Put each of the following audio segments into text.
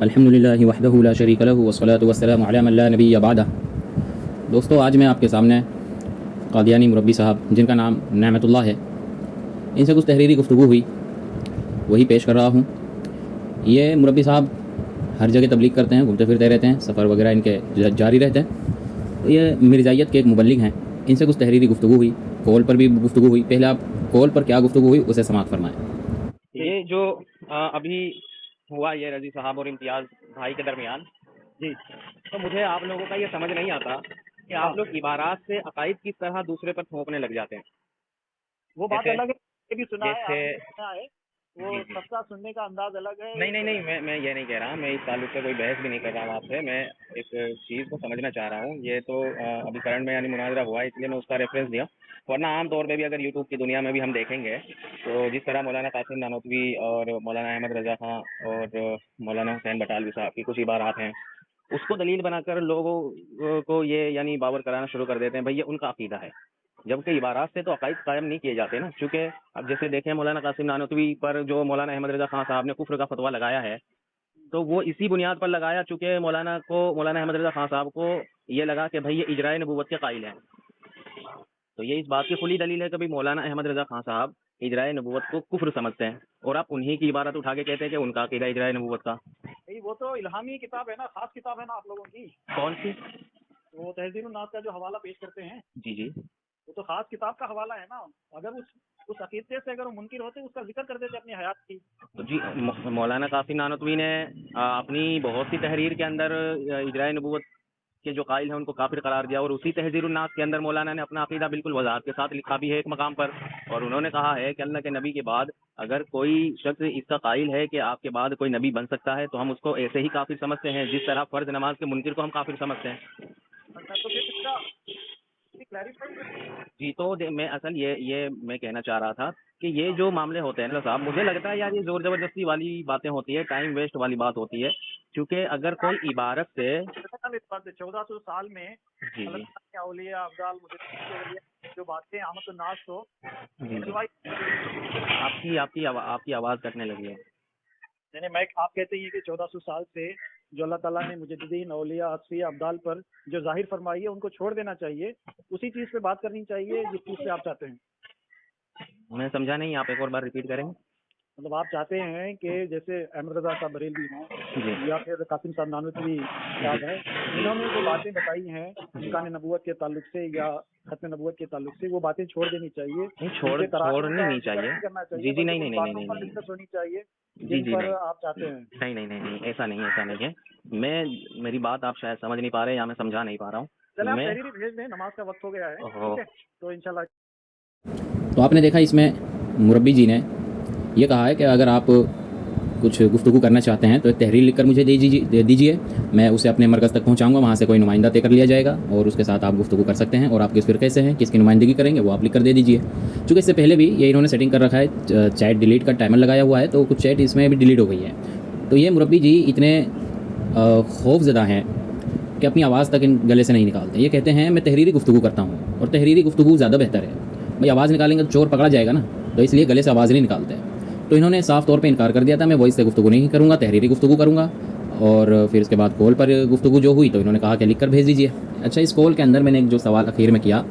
الحمدللہ وحدہ لا شریک لہ والصلاۃ والسلام علی من لا نبی بعدہ۔ دوستو، آج میں آپ کے سامنے قادیانی مربی صاحب جن کا نام نعمت اللہ ہے، ان سے کچھ تحریری گفتگو ہوئی، وہی پیش کر رہا ہوں۔ یہ مربی صاحب ہر جگہ تبلیغ کرتے ہیں، گھومتے پھرتے رہتے ہیں، سفر وغیرہ ان کے جاری رہتے ہیں۔ تو یہ مرزائیت کے ایک مبلغ ہیں، ان سے کچھ تحریری گفتگو ہوئی، کال پر بھی گفتگو ہوئی۔ پہلے آپ کال پر کیا گفتگو ہوئی اسے سماعت فرمائیں۔ یہ جو ابھی ہوا یہ رضی صاحب اور امتیاز بھائی کے درمیان، جی، تو مجھے آپ لوگوں کا یہ سمجھ نہیں آتا کہ آپ لوگ عبارات سے عقائد کس طرح دوسرے پر تھوپنے لگ جاتے ہیں۔ وہ بات الگ ہے، یہ بھی سنا ہے، وہ جی جی، سب کا سننے کا انداز الگ ہے۔ نہیں، میں یہ نہیں کہہ رہا، میں اس تعلق سے کوئی بحث بھی نہیں کر رہا ہوں آپ سے۔ میں ایک چیز کو سمجھنا چاہ رہا ہوں۔ یہ تو ابھی کرنٹ میں یعنی مناظرہ ہوا ہے، اس لیے میں اس کا ریفرنس دیا، ورنہ عام طور پہ بھی اگر یوٹیوب کی دنیا میں بھی ہم دیکھیں گے تو جس طرح مولانا قاسم نانوتوی اور مولانا احمد رضا خان اور مولانا حسین بٹالوی صاحب کی کچھ عبارات ہیں، اس کو دلیل بنا کر لوگوں کو یہ یعنی باور کرانا شروع کر دیتے ہیں بھائی یہ ان کا عقیدہ ہے، جبکہ عبارات سے تو عقائد قائم نہیں کیے جاتے نا۔ چونکہ اب جیسے دیکھیں مولانا قاسم نانوتوی پر جو مولانا احمد رضا خان صاحب نے کفر کا فتویٰ لگایا ہے، تو وہ اسی بنیاد پر لگایا چونکہ مولانا احمد رضا خان صاحب کو یہ لگا کہ بھائی یہ اجرائے نبوت کے قائل ہیں۔ تو یہ اس بات کی کھلی دلیل ہے کہ بھائی مولانا احمد رضا خان صاحب اجرائے نبوت کو کفر سمجھتے ہیں، اور آپ انہی کی عبارت اٹھا کے کہتے ہیں کہ ان کا عقیدہ اجرائے نبوت کا۔ وہ تو الہامی کتاب ہے نا، خاص کتاب ہے نا آپ لوگوں کی۔ کون سی؟ وہ تہذیب الناس کا جو حوالہ پیش کرتے ہیں، جی، وہ تو خاص کتاب کا حوالہ ہے نا۔ اگر اس عقیدے سے اگر وہ منکر ہوتے اس کا ذکر کر دیتے اپنی حیات کی۔ تو جی، مولانا قاسم نانوتوی نے اپنی بہت سی تحریر کے اندر اجرائے نبوت کے جو قائل ہیں ان کو کافر قرار دیا، اور اسی تہذیب الناس کے اندر مولانا نے اپنا عقیدہ بالکل وضاحت کے ساتھ لکھا بھی ہے ایک مقام پر، اور انہوں نے کہا ہے کہ اللہ کے نبی کے بعد اگر کوئی شخص اس کا قائل ہے کہ آپ کے بعد کوئی نبی بن سکتا ہے تو ہم اس کو ایسے ہی کافر سمجھتے ہیں جس طرح فرض نماز کے منکر کو ہم کافر سمجھتے ہیں۔ تو پھر اس کا جی، تو میں اصل یہ میں کہنا چاہ رہا تھا کہ یہ جو معاملے ہوتے ہیں نا صاحب، مجھے لگتا ہے یار یہ زور زبردستی والی باتیں ہوتی ہے، ٹائم ویسٹ والی بات ہوتی ہے، کیونکہ اگر کوئی عبارت سے 1400 سال میں جی اولیاء افضال جو باتیں احمد الناس کو آپ کی آواز کٹنے لگی ہے۔ یعنی آپ کہتے ہیں کہ 1400 سال سے جو اللہ تعالیٰ نے مجددین اولیاء اصفیاء ابدال پر جو ظاہر فرمائی ہے ان کو چھوڑ دینا چاہیے، اسی چیز پہ بات کرنی چاہیے جس چیز سے آپ چاہتے ہیں۔ میں سمجھا نہیں، آپ ایک اور بار ریپیٹ کریں گے؟ مطلب آپ چاہتے ہیں کہ جیسے احمد رضا صاحب بریلوی ہیں یا پھر قاسم صاحب نانوتوی صاحب ہیں، انہوں نے جو باتیں بتائی ہیں امکان نبوت کے تعلق سے یا ختم نبوت کے تعلق سے، وہ باتیں چھوڑ دینی چاہیے، چھوڑنی نہیں چاہیے۔ جی، نہیں ہونی چاہیے جی جن پر آپ چاہتے ہیں۔ نہیں، ایسا نہیں ہے۔ میری بات آپ شاید سمجھ نہیں پا رہے یا میں سمجھا نہیں پا رہا ہوں۔ چلے آپ تحریری بھیج دیں، نماز کا وقت ہو گیا ہے، ٹھیک ہے؟ تو انشاءاللہ۔ تو آپ نے دیکھا اس میں مربی جی نے یہ کہا ہے کہ اگر آپ کچھ گفتگو کرنا چاہتے ہیں تو ایک تحریر لکھ کر مجھے دے دیجیے، میں اسے اپنے مرکز تک پہنچاؤں گا، وہاں سے کوئی نمائندہ طے کر لیا جائے گا اور اس کے ساتھ آپ گفتگو کر سکتے ہیں، اور آپ کس فرقے سے ہیں، کس کی نمائندگی کریں گے وہ آپ لکھ کر دے دیجیے۔ چونکہ اس سے پہلے بھی یہ انہوں نے سیٹنگ کر رکھا ہے، چیٹ ڈیلیٹ کا ٹائمر لگایا ہوا ہے، تو کچھ چیٹ اس میں بھی ڈیلیٹ ہو گئی ہے۔ تو یہ مربی جی اتنے خوف زدہ ہیں کہ اپنی آواز تک ان گلے سے نہیں نکالتے۔ یہ کہتے ہیں میں تحریری گفتگو کرتا ہوں، اور تحریری گفتگو زیادہ بہتر ہے، بھائی آواز نکالیں گے تو چور پکڑا جائے گا نا، تو اس لیے گلے سے آواز نہیں نکالتے۔ تو انہوں نے صاف طور پہ انکار کر دیا تھا، میں وائس سے گفتگو نہیں کروں گا، تحریری گفتگو کروں گا، اور پھر اس کے بعد کال پر گفتگو جو ہوئی تو انہوں نے کہا کہ لکھ کر بھیج دیجیے۔ اچھا، اس کال کے اندر میں نے ایک جو سوال اخیر میں کیا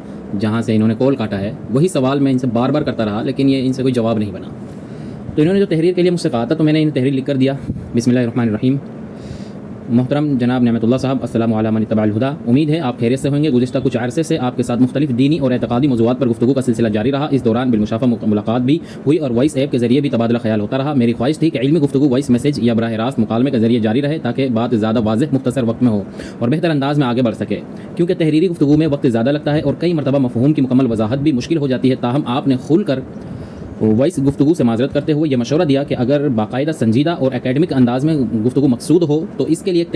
جہاں سے انہوں نے کال کاٹا ہے، وہی سوال میں ان سے بار بار کرتا رہا، لیکن یہ ان سے کوئی جواب نہیں بنا۔ تو انہوں نے جو تحریر کے لیے مجھ سے کہا تھا تو میں نے انہیں تحریر لکھ کر دیا۔ بسم اللہ الرحمن الرحیم۔ محترم جناب نعمت اللہ صاحب، السلام علیکم من اتبع الہدی، امید ہے آپ خیریت سے ہوں گے۔ گزشتہ کچھ عرصے سے آپ کے ساتھ مختلف دینی اور اعتقادی موضوعات پر گفتگو کا سلسلہ جاری رہا، اس دوران بالمشافہ ملاقات بھی ہوئی اور وائس ایپ کے ذریعے بھی تبادلہ خیال ہوتا رہا۔ میری خواہش تھی کہ علمی گفتگو وائس میسج یا براہ راست مکالمے کے ذریعے جاری رہے تاکہ بات زیادہ واضح، مختصر وقت میں ہو اور بہتر انداز میں آگے بڑھ سکے، کیونکہ تحریری گفتگو میں وقت زیادہ لگتا ہے اور کئی مرتبہ مفہوم کی مکمل وضاحت بھی مشکل ہو جاتی ہے۔ تاہم آپ نے کھل کر وائس گفتگو سے معذرت کرتے ہوئے یہ مشورہ دیا کہ اگر باقاعدہ سنجیدہ اور اکیڈمک انداز میں گفتگو مقصود ہو تو اس کے لیے ایک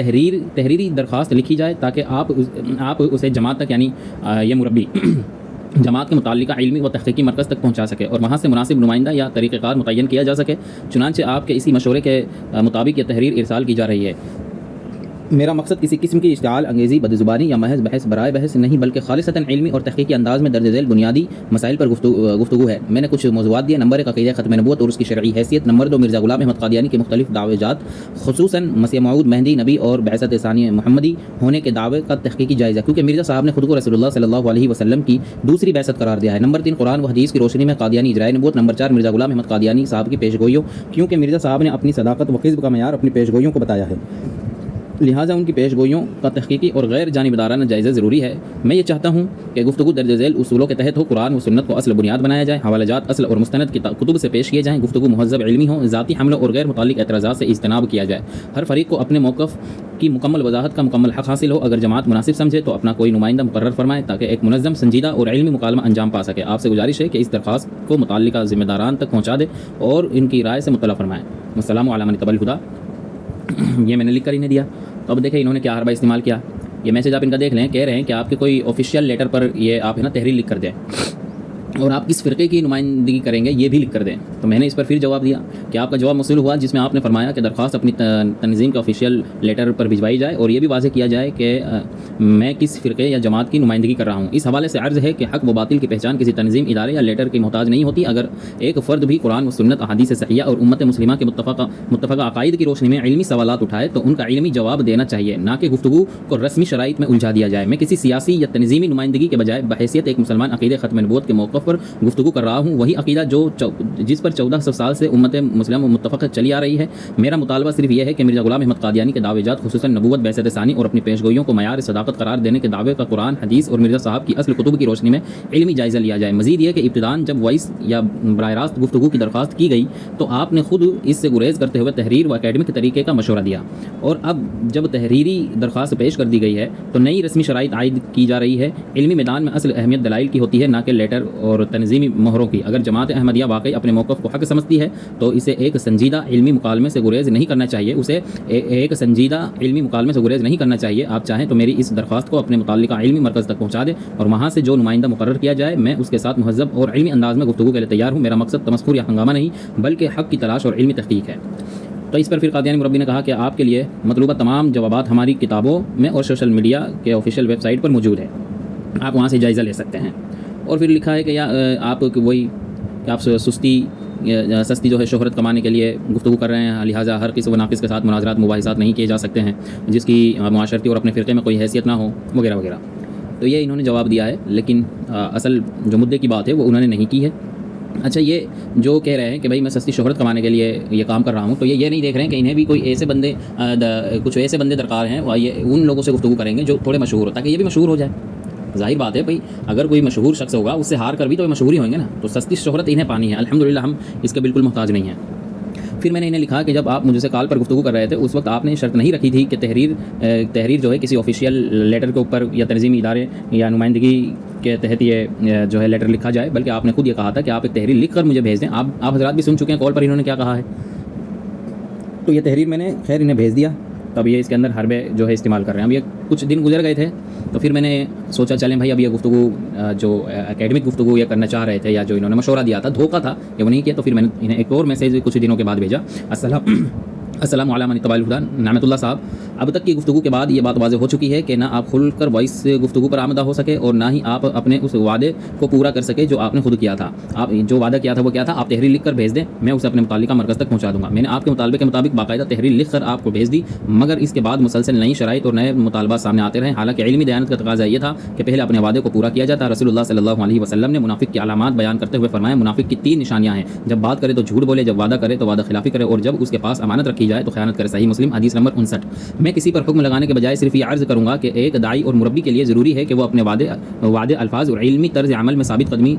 تحریری درخواست لکھی جائے تاکہ آپ اسے جماعت تک، یعنی یہ مربی جماعت کے متعلقہ علمی و تحقیقی مرکز تک پہنچا سکے اور وہاں سے مناسب نمائندہ یا طریقہ کار متعین کیا جا سکے۔ چنانچہ آپ کے اسی مشورے کے مطابق یہ تحریر ارسال کی جا رہی ہے۔ میرا مقصد کسی قسم کی اشتعال انگیزی بدزبانی یا محض بحث برائے بحث نہیں بلکہ خالصتاً علمی اور تحقیقی انداز میں درج ذیل بنیادی مسائل پر گفتگو ہے۔ میں نے کچھ موضوعات دیے۔ نمبر 1 عقیدہ ختم نبوت اور اس کی شرعی حیثیت۔ نمبر 2 مرزا غلام احمد قادیانی کے مختلف دعوے جات خصوصاً مسیح موعود مہدی نبی اور بعثت ثانی محمدی ہونے کے دعوے کا تحقیقی جائزہ، کیونکہ مرزا صاحب نے خود کو رسول اللہ صلی اللہ علیہ وسلم کی دوسری بعثت قرار دیا ہے۔ نمبر 3 قرآن و حدیث کی روشنی میں قادیانی اجرائے نبوت۔ نمبر 4 مرزا غلام احمد قادیانی صاحب کی پیشگوئیوں، کیونکہ مرزا صاحب نے اپنی صداقت و قذب کا معیار اپنی پیشگوئیوں کو بتایا ہے، لہٰذا ان کی پیشگوئیوں کا تحقیقی اور غیر جانبدارانہ جائزہ ضروری ہے۔ میں یہ چاہتا ہوں کہ گفتگو درج ذیل اصولوں کے تحت ہو، قرآن و سنت کو اصل بنیاد بنایا جائے، حوالہ جات اصل اور مستند کتب سے پیش کیے جائیں، گفتگو مہذب علمی ہو، ذاتی حملوں اور غیر متعلق اعتراضات سے اجتناب کیا جائے، ہر فریق کو اپنے موقف کی مکمل وضاحت کا مکمل حق حاصل ہو، اگر جماعت مناسب سمجھے تو اپنا کوئی نمائندہ مقرر فرمائے تاکہ ایک منظم، سنجیدہ اور علمی مکالمہ انجام پا سکے۔ آپ سے گزارش ہے کہ اس درخواست کو متعلقہ ذمہ داران تک پہنچا دے اور ان کی رائے سے مطلع فرمائیں۔ السلام علیکم من اتبع الہدی۔ یہ میں نے لکھ کر انہیں دیا۔ تو اب دیکھیں انہوں نے کیا حربہ استعمال کیا۔ یہ میسج آپ ان کا دیکھ لیں، کہہ رہے ہیں کہ آپ کے کوئی آفیشیل لیٹر پر یہ آپ ہے نا تحریر لکھ کر دیں اور آپ کس فرقے کی نمائندگی کریں گے یہ بھی لکھ کر دیں۔ تو میں نے اس پر پھر جواب دیا کہ آپ کا جواب موصول ہوا، جس میں آپ نے فرمایا کہ درخواست اپنی تنظیم کے آفیشیل لیٹر پر بھجوائی جائے اور یہ بھی واضح کیا جائے کہ میں کس فرقے یا جماعت کی نمائندگی کر رہا ہوں۔ اس حوالے سے عرض ہے کہ حق و باطل کی پہچان کسی تنظیم، ادارے یا لیٹر کی محتاج نہیں ہوتی۔ اگر ایک فرد بھی قرآن و سنت، احادیث صحیحہ اور امت مسلمہ کے متفقہ عقائد کی روشنی میں علمی سوالات اٹھائے تو ان کا علمی جواب دینا چاہیے، نہ کہ گفتگو کو رسمی شرائط میں الجھا دیا جائے۔ میں کسی سیاسی یا تنظیمی نمائندگی کے بجائے بحیثیت ایک مسلمان عقیدہ ختم نبوت کے موقف پر گفتگو کر رہا ہوں، وہی عقیدہ جس پر 1400 سال سے امت مسلمہ متفق چلی آ رہی ہے۔ میرا مطالبہ صرف یہ ہے کہ مرزا غلام احمد قادیانی کے دعوے جات خصوصاً نبوت، بعثت ثانی اور اپنی پیشگوئیوں کو معیار صداقت قرار دینے کے دعوے کا قرآن، حدیث اور مرزا صاحب کی اصل کتب کی روشنی میں علمی جائزہ لیا جائے۔ مزید یہ کہ ابتداءً جب وائس یا براہ راست گفتگو کی درخواست کی گئی تو آپ نے خود اس سے گریز کرتے ہوئے تحریر و اکیڈمک طریقے کا مشورہ دیا، اور اب جب تحریری درخواست پیش کر دی گئی ہے تو نئی رسمی شرائط عائد کی جا رہی ہے۔ علمی میدان میں اصل اہمیت دلائل کی ہوتی ہے، نہ کہ لیٹر اور تنظیمی مہروں کی۔ اگر جماعت احمدیہ واقعی اپنے موقف کو حق سمجھتی ہے تو اسے ایک سنجیدہ علمی مکالمے سے گریز نہیں کرنا چاہیے، آپ چاہیں تو میری اس درخواست کو اپنے متعلقہ علمی مرکز تک پہنچا دیں اور وہاں سے جو نمائندہ مقرر کیا جائے میں اس کے ساتھ مہذب اور علمی انداز میں گفتگو کے لیے تیار ہوں۔ میرا مقصد تمسخر یا ہنگامہ نہیں بلکہ حق کی تلاش اور علمی تحقیق ہے۔ تو اس پر پھر قادیانی مربی نے کہا کہ آپ کے لیے مطلوبہ تمام جوابات ہماری کتابوں میں اور سوشل میڈیا کے آفیشیل ویب سائٹ پر موجود ہے، آپ وہاں سے جائزہ لے سکتے ہیں۔ اور پھر لکھا ہے کہ آپ سستی جو ہے شہرت کمانے کے لیے گفتگو کر رہے ہیں، لہٰذا ہر قسم و ناقص کے ساتھ مناظرات مباحثات نہیں کیے جا سکتے ہیں جس کی معاشرتی اور اپنے فرقے میں کوئی حیثیت نہ ہو، وغیرہ وغیرہ۔ تو یہ انہوں نے جواب دیا ہے، لیکن اصل جو مدعے کی بات ہے وہ انہوں نے نہیں کی ہے۔ اچھا، یہ جو کہہ رہے ہیں کہ بھائی میں سستی شہرت کمانے کے لیے یہ کام کر رہا ہوں، تو یہ نہیں دیکھ رہے ہیں کہ انہیں بھی کوئی کچھ ایسے بندے درکار ہیں، یہ ان لوگوں سے گفتگو کریں گے جو تھوڑے مشہور ہو، تاکہ یہ بھی مشہور ہو جائے۔ ظاہر بات ہے بھائی، اگر کوئی مشہور شخص ہوگا اس سے ہار کر بھی تو مشہور ہی ہوئیں گے نا، تو سستی شہرت انہیں پانی ہے۔ الحمدللہ ہم اس کے بالکل محتاج نہیں ہیں۔ پھر میں نے انہیں لکھا کہ جب آپ مجھ سے کال پر گفتگو کر رہے تھے اس وقت آپ نے شرط نہیں رکھی تھی کہ تحریر جو ہے کسی آفیشیل لیٹر کے اوپر یا تنظیمی ادارے یا نمائندگی کے تحت یہ جو ہے لیٹر لکھا جائے، بلکہ آپ نے خود یہ کہا تھا کہ آپ ایک تحریر لکھ کر مجھے بھیج دیں۔ آپ حضرات بھی سن چکے ہیں کال پر انہوں نے کیا کہا ہے، تو یہ تحریر میں نے خیر انہیں بھیج دیا۔ تب یہ اس کے اندر حربے جو ہے استعمال کر رہے ہیں۔ اب یہ کچھ دن گزر گئے تھے تو پھر میں نے سوچا چلیں بھائی اب یہ گفتگو جو اکیڈمک گفتگو یہ کرنا چاہ رہے تھے یا جو انہوں نے مشورہ دیا تھا، دھوکہ تھا کہ وہ نہیں کیا، تو پھر میں نے انہیں ایک اور میسیج کچھ دنوں کے بعد بھیجا۔ السلام علیکم من اتبع الہدی۔ نعمت اللہ صاحب، اب تک کی گفتگو کے بعد یہ بات واضح ہو چکی ہے کہ نہ آپ کھل کر وائس گفتگو پر آمدہ ہو سکے اور نہ ہی آپ اپنے اس وعدے کو پورا کر سکے جو آپ نے خود کیا تھا۔ آپ جو وعدہ کیا تھا وہ کیا تھا؟ آپ تحریر لکھ کر بھیج دیں، میں اسے اپنے متعلقہ مرکز تک پہنچا دوں گا۔ میں نے آپ کے مطالبے کے مطابق باقاعدہ تحریر لکھ کر آپ کو بھیج دی، مگر اس کے بعد مسلسل نئی شرائط اور نئے مطالبات سامنے آتے رہے۔ حالانکہ علمی دیانت کا تقاضا یہ تھا کہ پہلے اپنے وعدے کو پورا کیا جاتا۔ رسول اللہ صلی اللہ علیہ وسلم نے منافق کی علامات بیان کرتے ہوئے فرمایا، منافق کی 3 نشانیاں ہیں: جب بات کرے تو جھوٹ بولے، جب وعدہ کرے تو وعدہ خلافی کرے، اور جب اس کے پاس امانت رکھی جائے تو خیانت کرے۔ صحیح مسلم حدیث نمبر 59۔ میں کسی پر حکم لگانے کے بجائے صرف یہ عرض کروں گا کہ ایک داعی اور مربی کے لیے ضروری ہے کہ وہ اپنے وعدے الفاظ اور علمی طرز عمل میں ثابت قدمی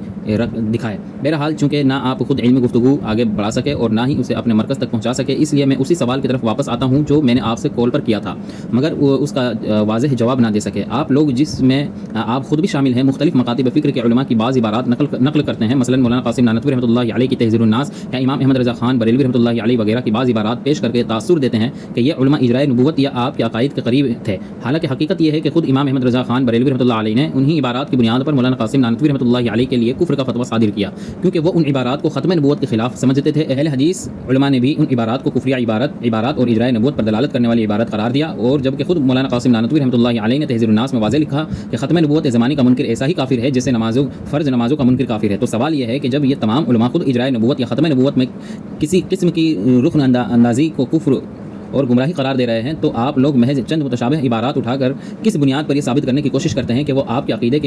دکھائے۔ بہرحال چونکہ نہ آپ خود علمی گفتگو آگے بڑھا سکے اور نہ ہی اسے اپنے مرکز تک پہنچا سکے، اس لیے میں اسی سوال کی طرف واپس آتا ہوں جو میں نے آپ سے کال پر کیا تھا مگر اس کا واضح جواب نہ دے سکے۔ آپ لوگ جس میں آپ خود بھی شامل ہیں مختلف مکاتب فکر کے علماء کی بعض عبارات نقل کرتے ہیں، مثلا مولانا قاسم نانوتوی رحمۃ اللہ علیہ کی تحذیر الناس یا امام احمد رضا خان بریلوی رحمۃ اللہ علیہ وغیرہ کی بعض عبارات پیش کر کے یہ تاثر دیتے ہیں کہ یہ علماء اجرائے نبوت یا آپ کے عقائد کے قریب تھے، حالانکہ حقیقت یہ ہے کہ خود امام احمد رضا خان بریلوی رحمۃ اللہ علیہ نے انہی عبارات کی بنیاد پر مولانا قاسم نانوتوی رحمۃ اللہ علیہ کے لیے کفر کا فتویٰ صادر کیا، کیونکہ وہ ان عبارات کو ختم نبوت کے خلاف سمجھتے تھے۔ اہل حدیث علماء نے بھی ان عبارات کو کفریہ عبارات اور اجرائے نبوت پر دلالت کرنے والی عبارت قرار دیا، اور جبکہ خود مولانا قاسم نانوتوی رحمۃ اللہ علیہ نے تہذیب الناس میں واضح لکھا کہ ختم نبوت زمانی کا منکر ایسا ہی کافر ہے جیسے فرض نمازوں کا منکر کافر ہے۔ تو سوال یہ ہے کہ جب یہ تمام علماء خود اجرائے نبوت یا ختم نبوت میں کسی قسم کی رکن اندازی کو کفر اور گمراہی قرار دے رہے ہیں، تو آپ لوگ محض چند متشابہ عبارات اٹھا کر کس بنیاد پر یہ ثابت کرنے کی کوشش کرتے ہیں کہ وہ آپ کے عقیدے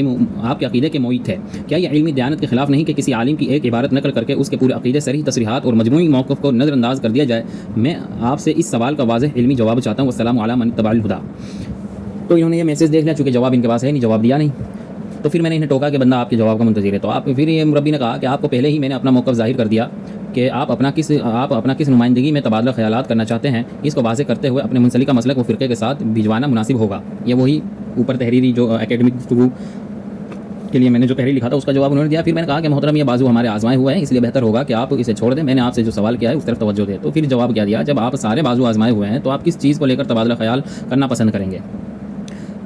کے معید ہے؟ کیا یہ علمی دیانت کے خلاف نہیں کہ کسی عالم کی ایک عبارت نقل کر کے اس کے پورے عقیدے، صریح تصریحات اور مجموعی موقف کو نظر انداز کر دیا جائے؟ میں آپ سے اس سوال کا واضح علمی جواب چاہتا ہوں۔ والسلام علی من اتبع الہدی۔ تو انہوں نے یہ میسج دیکھ لیا، چونکہ جواب ان کے پاس ہے نہیں، جواب دیا نہیں، تو پھر میں نے انہیں ٹوکا کہ بندہ آپ کے جواب کا منتظر ہے۔ تو پھر یہ مربی نے کہا کہ آپ کو پہلے ہی میں نے اپنا موقف ظاہر کر دیا کہ آپ اپنا کس نمائندگی میں تبادلہ خیالات کرنا چاہتے ہیں، اس کو واضح کرتے ہوئے اپنے منسلکہ مسلک و فرقے کے ساتھ بھجوانا مناسب ہوگا۔ یہ وہی اوپر تحریری جو اکیڈمک گفتگو کے لیے میں نے جو تحریر لکھا تھا اس کا جواب انہوں نے دیا۔ پھر میں نے کہا کہ محترم یہ بازو ہمارے آزمائے ہوئے ہیں، اس لیے بہتر ہوگا کہ آپ اسے چھوڑ دیں، میں نے آپ سے جو سوال کیا ہے اس طرف توجہ دیں۔ تو پھر جواب کیا دیا، جب آپ سارے بازو آزمائے ہوئے ہیں تو آپ کس چیز کو لے کر تبادلہ خیال کرنا پسند کریں گے؟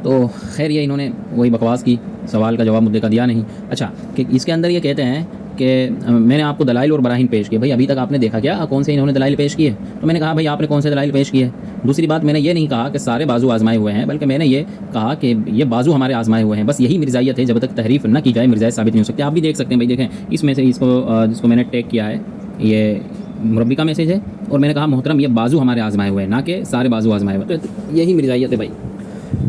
تو خیر یہ انہوں نے وہی بکواس کی، سوال کا جواب مدعے کا دیا نہیں۔ اچھا، کہ اس کے اندر یہ کہتے ہیں کہ میں نے آپ کو دلائل اور براہین پیش کیے۔ بھائی ابھی تک آپ نے دیکھا کیا کون سے انہوں نے دلائل پیش کیے؟ تو میں نے کہا بھائی آپ نے کون سے دلائل پیش کیے؟ دوسری بات، میں نے یہ نہیں کہا کہ سارے بازو آزمائے ہوئے ہیں، بلکہ میں نے یہ کہا کہ یہ بازو ہمارے آزمائے ہوئے ہیں، بس یہی مرزائیت ہے، جب تک تحریف نہ کی جائے مرزائیت ثابت نہیں ہو سکتی۔ آپ بھی دیکھ سکتے ہیں، بھائی دیکھیں اس میں سے جس کو میں نے ٹیگ کیا ہے یہ مربی کا میسج ہے، اور میں نے کہا محترم یہ بازو ہمارے آزمائے ہوئے ہیں، نہ کہ سارے بازو آزمائے ہوئے، تو یہی مرزائیت ہے بھائی۔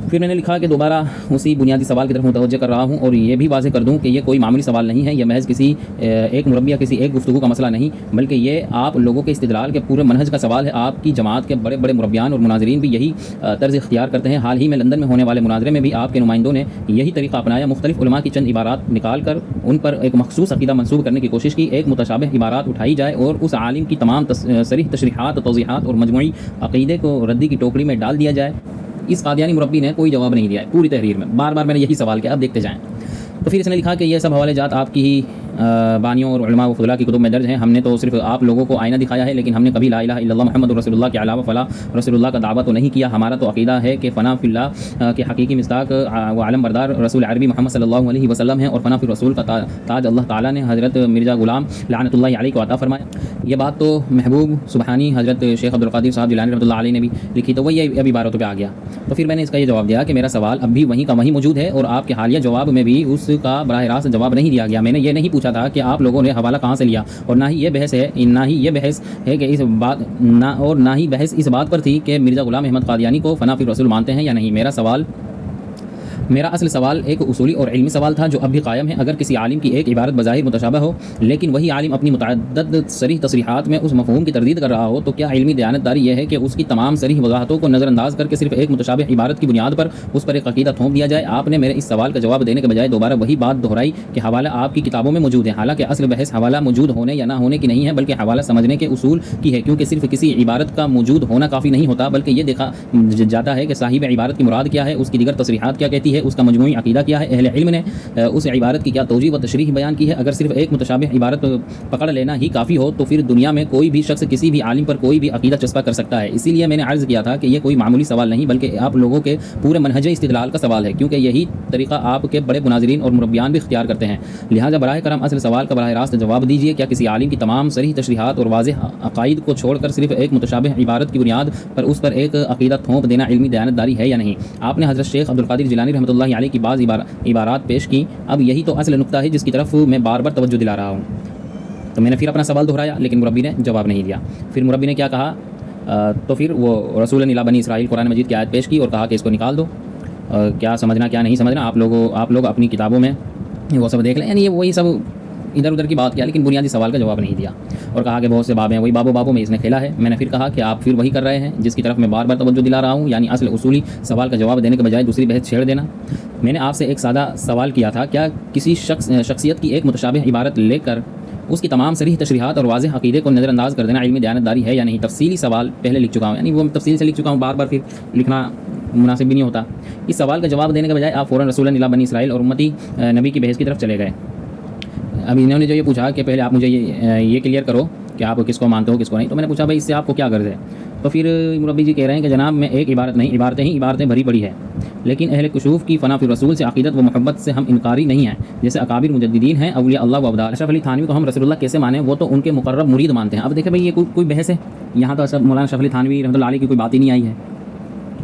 پھر میں نے لکھا کہ دوبارہ اسی بنیادی سوال کی طرف متوجہ کر رہا ہوں، اور یہ بھی واضح کر دوں کہ یہ کوئی معمولی سوال نہیں ہے، یہ محض کسی ایک مربی یا کسی ایک گفتگو کا مسئلہ نہیں، بلکہ یہ آپ لوگوں کے استدلال کے پورے منہج کا سوال ہے۔ آپ کی جماعت کے بڑے بڑے مربیان اور مناظرین بھی یہی طرز اختیار کرتے ہیں۔ حال ہی میں لندن میں ہونے والے مناظرے میں بھی آپ کے نمائندوں نے یہی طریقہ اپنایا، مختلف علماء کی چند عبارات نکال کر ان پر ایک مخصوص عقیدہ منسوب کرنے کی کوشش کی، ایک متشابہ عبارات اٹھائی جائے اور اس عالم کی تمام صریح تشریحات، توضیحات اور مجموعی عقیدے کو ردی کی ٹوکری میں ڈال دیا جائے۔ اس قادیانی مربی نے کوئی جواب نہیں دیا ہے پوری تحریر میں، بار بار میں نے یہی سوال کیا، اب دیکھتے جائیں۔ تو پھر اس نے لکھا کہ یہ سب حوالے جات آپ کی ہی بانیوں اور علماء و فضلاء کی کتب میں درج ہیں، ہم نے تو صرف آپ لوگوں کو آئینہ دکھایا ہے، لیکن ہم نے کبھی لا الہ الا اللہ محمد رسول اللہ کے علاوہ فلاں رسول اللہ کا دعویٰ تو نہیں کیا۔ ہمارا تو عقیدہ ہے کہ فنا فی اللہ کے حقیقی مصداق و علم بردار رسول عربی محمد صلی اللہ علیہ وسلم ہے، اور فنا فی رسول کا تاج اللہ تعالیٰ نے حضرت مرزا غلام لعنت اللہ علیہ کو عطا فرمایا۔ یہ بات تو محبوب سبحانی حضرت شیخ عبدالقادر صاحب جیلانی رحمۃ اللہ علیہ نے بھی لکھی، تو وہی اب عبارتوں پہ آ گیا۔ تو پھر میں نے اس کا یہ جواب دیا کہ میرا سوال اب بھی وہیں کا وہیں موجود ہے، اور آپ کے حالیہ جواب میں بھی اس کا براہ راست جواب نہیں دیا گیا۔ میں نے یہ نہیں پوچھا تھا کہ آپ لوگوں نے حوالہ کہاں سے لیا، اور نہ ہی یہ بحث ہے کہ اس بات نہ ہی بحث اس بات پر تھی کہ مرزا غلام احمد قادیانی کو فنا فی رسول مانتے ہیں یا نہیں۔ میرا اصل سوال ایک اصولی اور علمی سوال تھا جو اب بھی قائم ہے۔ اگر کسی عالم کی ایک عبارت بظاہر متشابہ ہو، لیکن وہی عالم اپنی متعدد صریح تصریحات میں اس مفہوم کی تردید کر رہا ہو، تو کیا علمی دیانتداری یہ ہے کہ اس کی تمام صریح وضاحتوں کو نظر انداز کر کے صرف ایک متشابہ عبارت کی بنیاد پر اس پر ایک عقیدہ تھوپ دیا جائے؟ آپ نے میرے اس سوال کا جواب دینے کے بجائے دوبارہ وہی بات دہرائی کہ حوالہ آپ کی کتابوں میں موجود ہے، حالانکہ اصل بحث حوالہ موجود ہونے یا نہ ہونے کی نہیں ہے، بلکہ حوالہ سمجھنے کے اصول کی ہے، کیونکہ صرف کسی عبارت کا موجود ہونا کافی نہیں ہوتا، بلکہ یہ دیکھا جاتا ہے کہ صاحب عبارت کی مراد کیا ہے، اس کی دیگر تصریحات کیا کہتی ہے، اس کا مجموعی عقیدہ کیا ہے، اہل علم نے اس عبارت کی کیا توجیہ و تشریح بیان کی ہے۔ اگر صرف ایک متشابہ عبارت پکڑ لینا ہی کافی ہو تو پھر دنیا میں کوئی بھی شخص کسی بھی عالم پر کوئی بھی عقیدہ چسپاں کر سکتا ہے۔ اسی لیے میں نے عرض کیا تھا کہ یہ کوئی معمولی سوال نہیں بلکہ آپ لوگوں کے پورے منہج استدلال کا سوال ہے، کیونکہ یہی طریقہ آپ کے بڑے مناظرین اور مربیان بھی اختیار کرتے ہیں۔ لہٰذا براہ کرم اصل سوال کا براہ راست جواب دیجیے، کیا کسی عالم کی تمام صریح تشریحات اور واضح عقائد کو چھوڑ کر صرف ایک متشابہ عبارت کی بنیاد پر اس پر ایک عقیدہ تھوپ دینا علمی دیانتداری ہے یا نہیں؟ آپ نے حضرت شیخ عبدالقادر جیلانی رحمۃ اللہ علیہ کی بعض عبارات پیش کی، اب یہی تو اصل نقطہ ہے جس کی طرف میں بار بار توجہ دلا رہا ہوں۔ تو میں نے پھر اپنا سوال دہرایا، لیکن مربی نے جواب نہیں دیا۔ پھر مربی نے کیا کہا، تو پھر وہ رسول الی بنی اسرائیل قرآن مجید کی آیت پیش کی اور کہا کہ اس کو نکال دو، کیا سمجھنا کیا نہیں سمجھنا آپ لوگ اپنی کتابوں میں وہ سب دیکھ لیں۔ یعنی یہ وہی سب ادھر ادھر کی بات کیا، لیکن بنیادی سوال کا جواب نہیں دیا، اور کہا کہ بہت سے باب ہیں، وہی بابوں میں اس نے کھیلا ہے۔ میں نے پھر کہا کہ آپ پھر وہی کر رہے ہیں جس کی طرف میں بار بار توجہ دلا رہا ہوں، یعنی اصل اصولی سوال کا جواب دینے کے بجائے دوسری بحث چھیڑ دینا۔ میں نے آپ سے ایک سادہ سوال کیا تھا، کیا کسی شخصیت کی ایک متشابہ عبارت لے کر اس کی تمام صریح تشریحات اور واضح عقیدے کو نظر انداز کر دینا علمی دیانتداری ہے یا نہیں؟ تفصیلی سوال پہلے لکھ چکا ہوں، یعنی وہ تفصیل سے لکھ چکا ہوں، بار بار پھر لکھنا مناسب بھی نہیں ہوتا۔ اس سوال کا جواب دینے کے بجائے آپ فوراً رسول الی بنی اسرائیل اور امتی نبی کی بحث کی طرف چلے گئے۔ اب انہوں نے جو یہ پوچھا کہ پہلے آپ مجھے یہ کلیئر کرو کہ آپ کس کو مانتے ہو کس کو نہیں، تو میں نے پوچھا بھائی اس سے آپ کو کیا غرض ہے؟ تو پھر مربی جی کہہ رہے ہیں کہ جناب میں ایک عبارت نہیں، عبارتیں ہی عبارتیں بھری پڑی ہے، لیکن اہل کشوف کی فنا فی رسول سے عقیدت و محبت سے ہم انکاری نہیں ہیں، جیسے اکابر مجددین ہیں، اولیاء اللہ و ابدال۔ اشرف علی تھانوی کو ہم رسول اللہ کیسے مانیں، وہ تو ان کے مقرب مرید مانتے ہیں۔ اب دیکھیں بھائی یہ کوئی بحث ہے، یہاں تو مولانا اشرف علی تھانوی رحمۃ اللہ علیہ کی کوئی بات ہی نہیں آئی ہے۔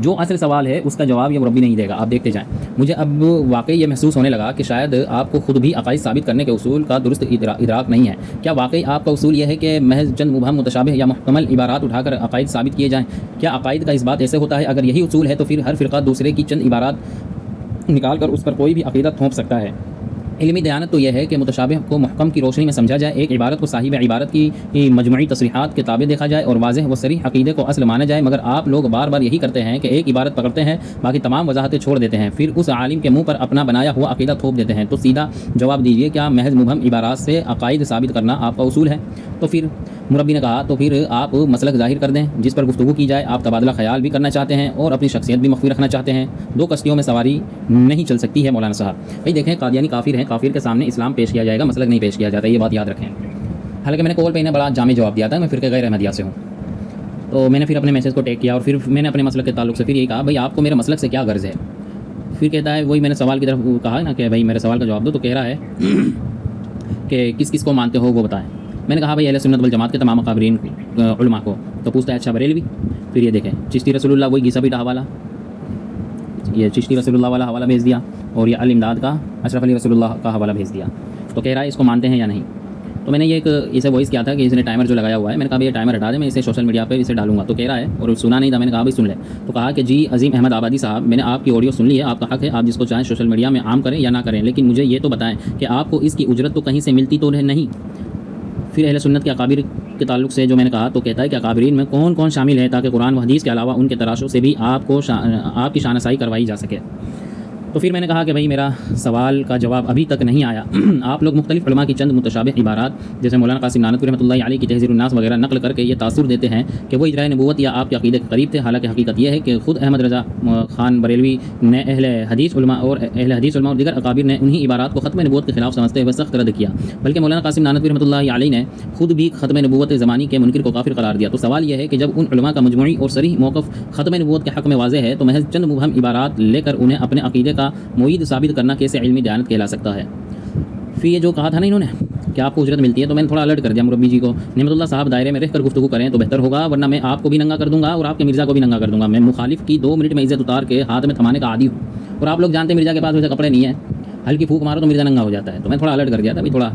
جو اصل سوال ہے اس کا جواب یہ مربی نہیں دے گا، آپ دیکھتے جائیں۔ مجھے اب واقعی یہ محسوس ہونے لگا کہ شاید آپ کو خود بھی عقائد ثابت کرنے کے اصول کا درست ادراک نہیں ہے۔ کیا واقعی آپ کا اصول یہ ہے کہ محض چند مبہم، متشابہ یا محتمل عبارات اٹھا کر عقائد ثابت کیے جائیں؟ کیا عقائد کا اس بات ایسے ہوتا ہے؟ اگر یہی اصول ہے تو پھر ہر فرقہ دوسرے کی چند عبارات نکال کر اس پر کوئی بھی عقیدہ تھوپ سکتا ہے۔ علمی دیانت تو یہ ہے کہ متشابہ کو محکم کی روشنی میں سمجھا جائے، ایک عبارت کو صاحب عبارت کی مجموعی تصریحات کے تابع دیکھا جائے اور واضح و صریح عقیدے کو اصل مانا جائے، مگر آپ لوگ بار بار یہی کرتے ہیں کہ ایک عبارت پکڑتے ہیں، باقی تمام وضاحتیں چھوڑ دیتے ہیں، پھر اس عالم کے منہ پر اپنا بنایا ہوا عقیدہ تھوپ دیتے ہیں۔ تو سیدھا جواب دیجیے، کیا محض مبہم عبارات سے عقائد ثابت کرنا آپ کا اصول ہے؟ تو پھر مربی نے کہا تو پھر آپ مسلک ظاہر کر دیں جس پر گفتگو کی جائے۔ آپ تبادلہ خیال بھی کرنا چاہتے ہیں اور اپنی شخصیت بھی مخفی رکھنا چاہتے ہیں، دو کشتیوں میں سواری نہیں چل سکتی ہے مولانا صاحب۔ بھائی دیکھیں، قادیانی کافر ہیں، کافر کے سامنے اسلام پیش کیا جائے گا، مسلک نہیں پیش کیا جاتا، یہ بات یاد رکھیں۔ حالانکہ میں نے کال پہ انہیں بڑا جامع جواب دیا تھا، میں فرقہ غیر احمدیہ سے ہوں، تو میں نے پھر اپنے میسیج کو ٹیک کیا اور پھر میں نے اپنے مسلک کے تعلق سے پھر یہ کہا بھائی آپ کو میرے مسلک سے کیا غرض ہے؟ پھر کہتا ہے وہی میں نے سوال کی طرف کہا نا کہ بھائی میرے سوال کا جواب دو، تو کہہ رہا ہے کہ کس کس کو مانتے ہو وہ بتائیں۔ میں نے کہا بھائی اہل سنت والجماعت کے تمام اکابرین علماء کو۔ تو پوچھتا ہے اچھا بریلوی؟ پھر یہ دیکھیں چشتی رسول اللہ، وہی گیسا پیٹا حوالہ، یہ چشتی رسول اللہ والا حوالہ بھیج دیا، اور یہ الامداد کا اشرف علی رسول اللہ کا حوالہ بھیج دیا۔ تو کہہ رہا ہے اس کو مانتے ہیں یا نہیں؟ تو میں نے یہ اسے وائس کیا تھا کہ اس نے ٹائمر جو لگایا ہوا ہے، میں نے کہا یہ ٹائمر ہٹا دیں، میں اسے سوشل میڈیا پہ اسے ڈالوں گا۔ تو کہہ رہا ہے، اور سنا نہیں تھا، میں نے کہا بھائی سن لے۔ تو کہا کہ جی عظیم احمد آبادی صاحب، میں نے آپ کی آڈیو سن لی ہے، آپ کا حق ہے، آپ جس کو چاہیں سوشل میڈیا میں عام کریں یا نہ کریں، لیکن مجھے یہ تو بتائیں کہ آپ کو اس کی اجرت تو کہیں سے ملتی تو نہیں؟ پھر اہل سنت کے اکابر کے تعلق سے جو میں نے کہا، تو کہتا ہے کہ اکابرین میں کون کون شامل ہے تاکہ قرآن و حدیث کے علاوہ ان کے تراشوں سے بھی آپ کی شانسائی کروائی جا سکے۔ تو پھر میں نے کہا کہ بھائی میرا سوال کا جواب ابھی تک نہیں آیا۔ آپ لوگ مختلف علماء کی چند متشابہ عبارات جیسے مولانا قاسم نانوتوی رحمۃ اللہ علیہ کی تہذیب الناس وغیرہ نقل کر کے یہ تاثر دیتے ہیں کہ وہ اجرائے نبوت یا آپ کے عقیدے کے قریب تھے، حالانکہ حقیقت یہ ہے کہ خود احمد رضا خان بریلوی نے اہل حدیث علماء اور دیگر اکابر نے انہی عبارات کو ختم نبوت کے خلاف سمجھتے ہوئے سخت رد کیا، بلکہ مولانا قاسم نانوتوی رحمۃ اللہ علیہ نے خود بھی ختم نبوت زمانی کے منکر کو کافر قرار دیا۔ تو سوال یہ ہے کہ جب ان علماء کا مجموعی اور صریح موقف ختم نبوت کے حق میں واضح ہے، تو محض چند مبہم عبارات لے کر انہیں اپنے عقیدے کا معید ثابت کرنا کیسے علمی دیانت کہلا سکتا ہے؟ پھر یہ جو کہا تھا نا انہوں نے کہ آپ کو اجرت ملتی ہے، تو میں نے تھوڑا الرٹ کر دیا مربی جی کو، نعمت اللہ صاحب دائرے میں رہ کر گفتگو کریں تو بہتر ہوگا، ورنہ میں آپ کو بھی ننگا کر دوں گا اور آپ کے مرزا کو بھی ننگا کر دوں گا۔ میں مخالف کی 2 منٹ میں عزت اتار کے ہاتھ میں تھمانے کا عادی ہوں، اور آپ لوگ جانتے ہیں مرزا کے پاس ویسے کپڑے نہیں ہیں، ہلکی پھونک مارو تو مرزا ننگا ہو جاتا ہے۔ تو میں تھوڑا الرٹ کر گیا تھا بھائی تھوڑا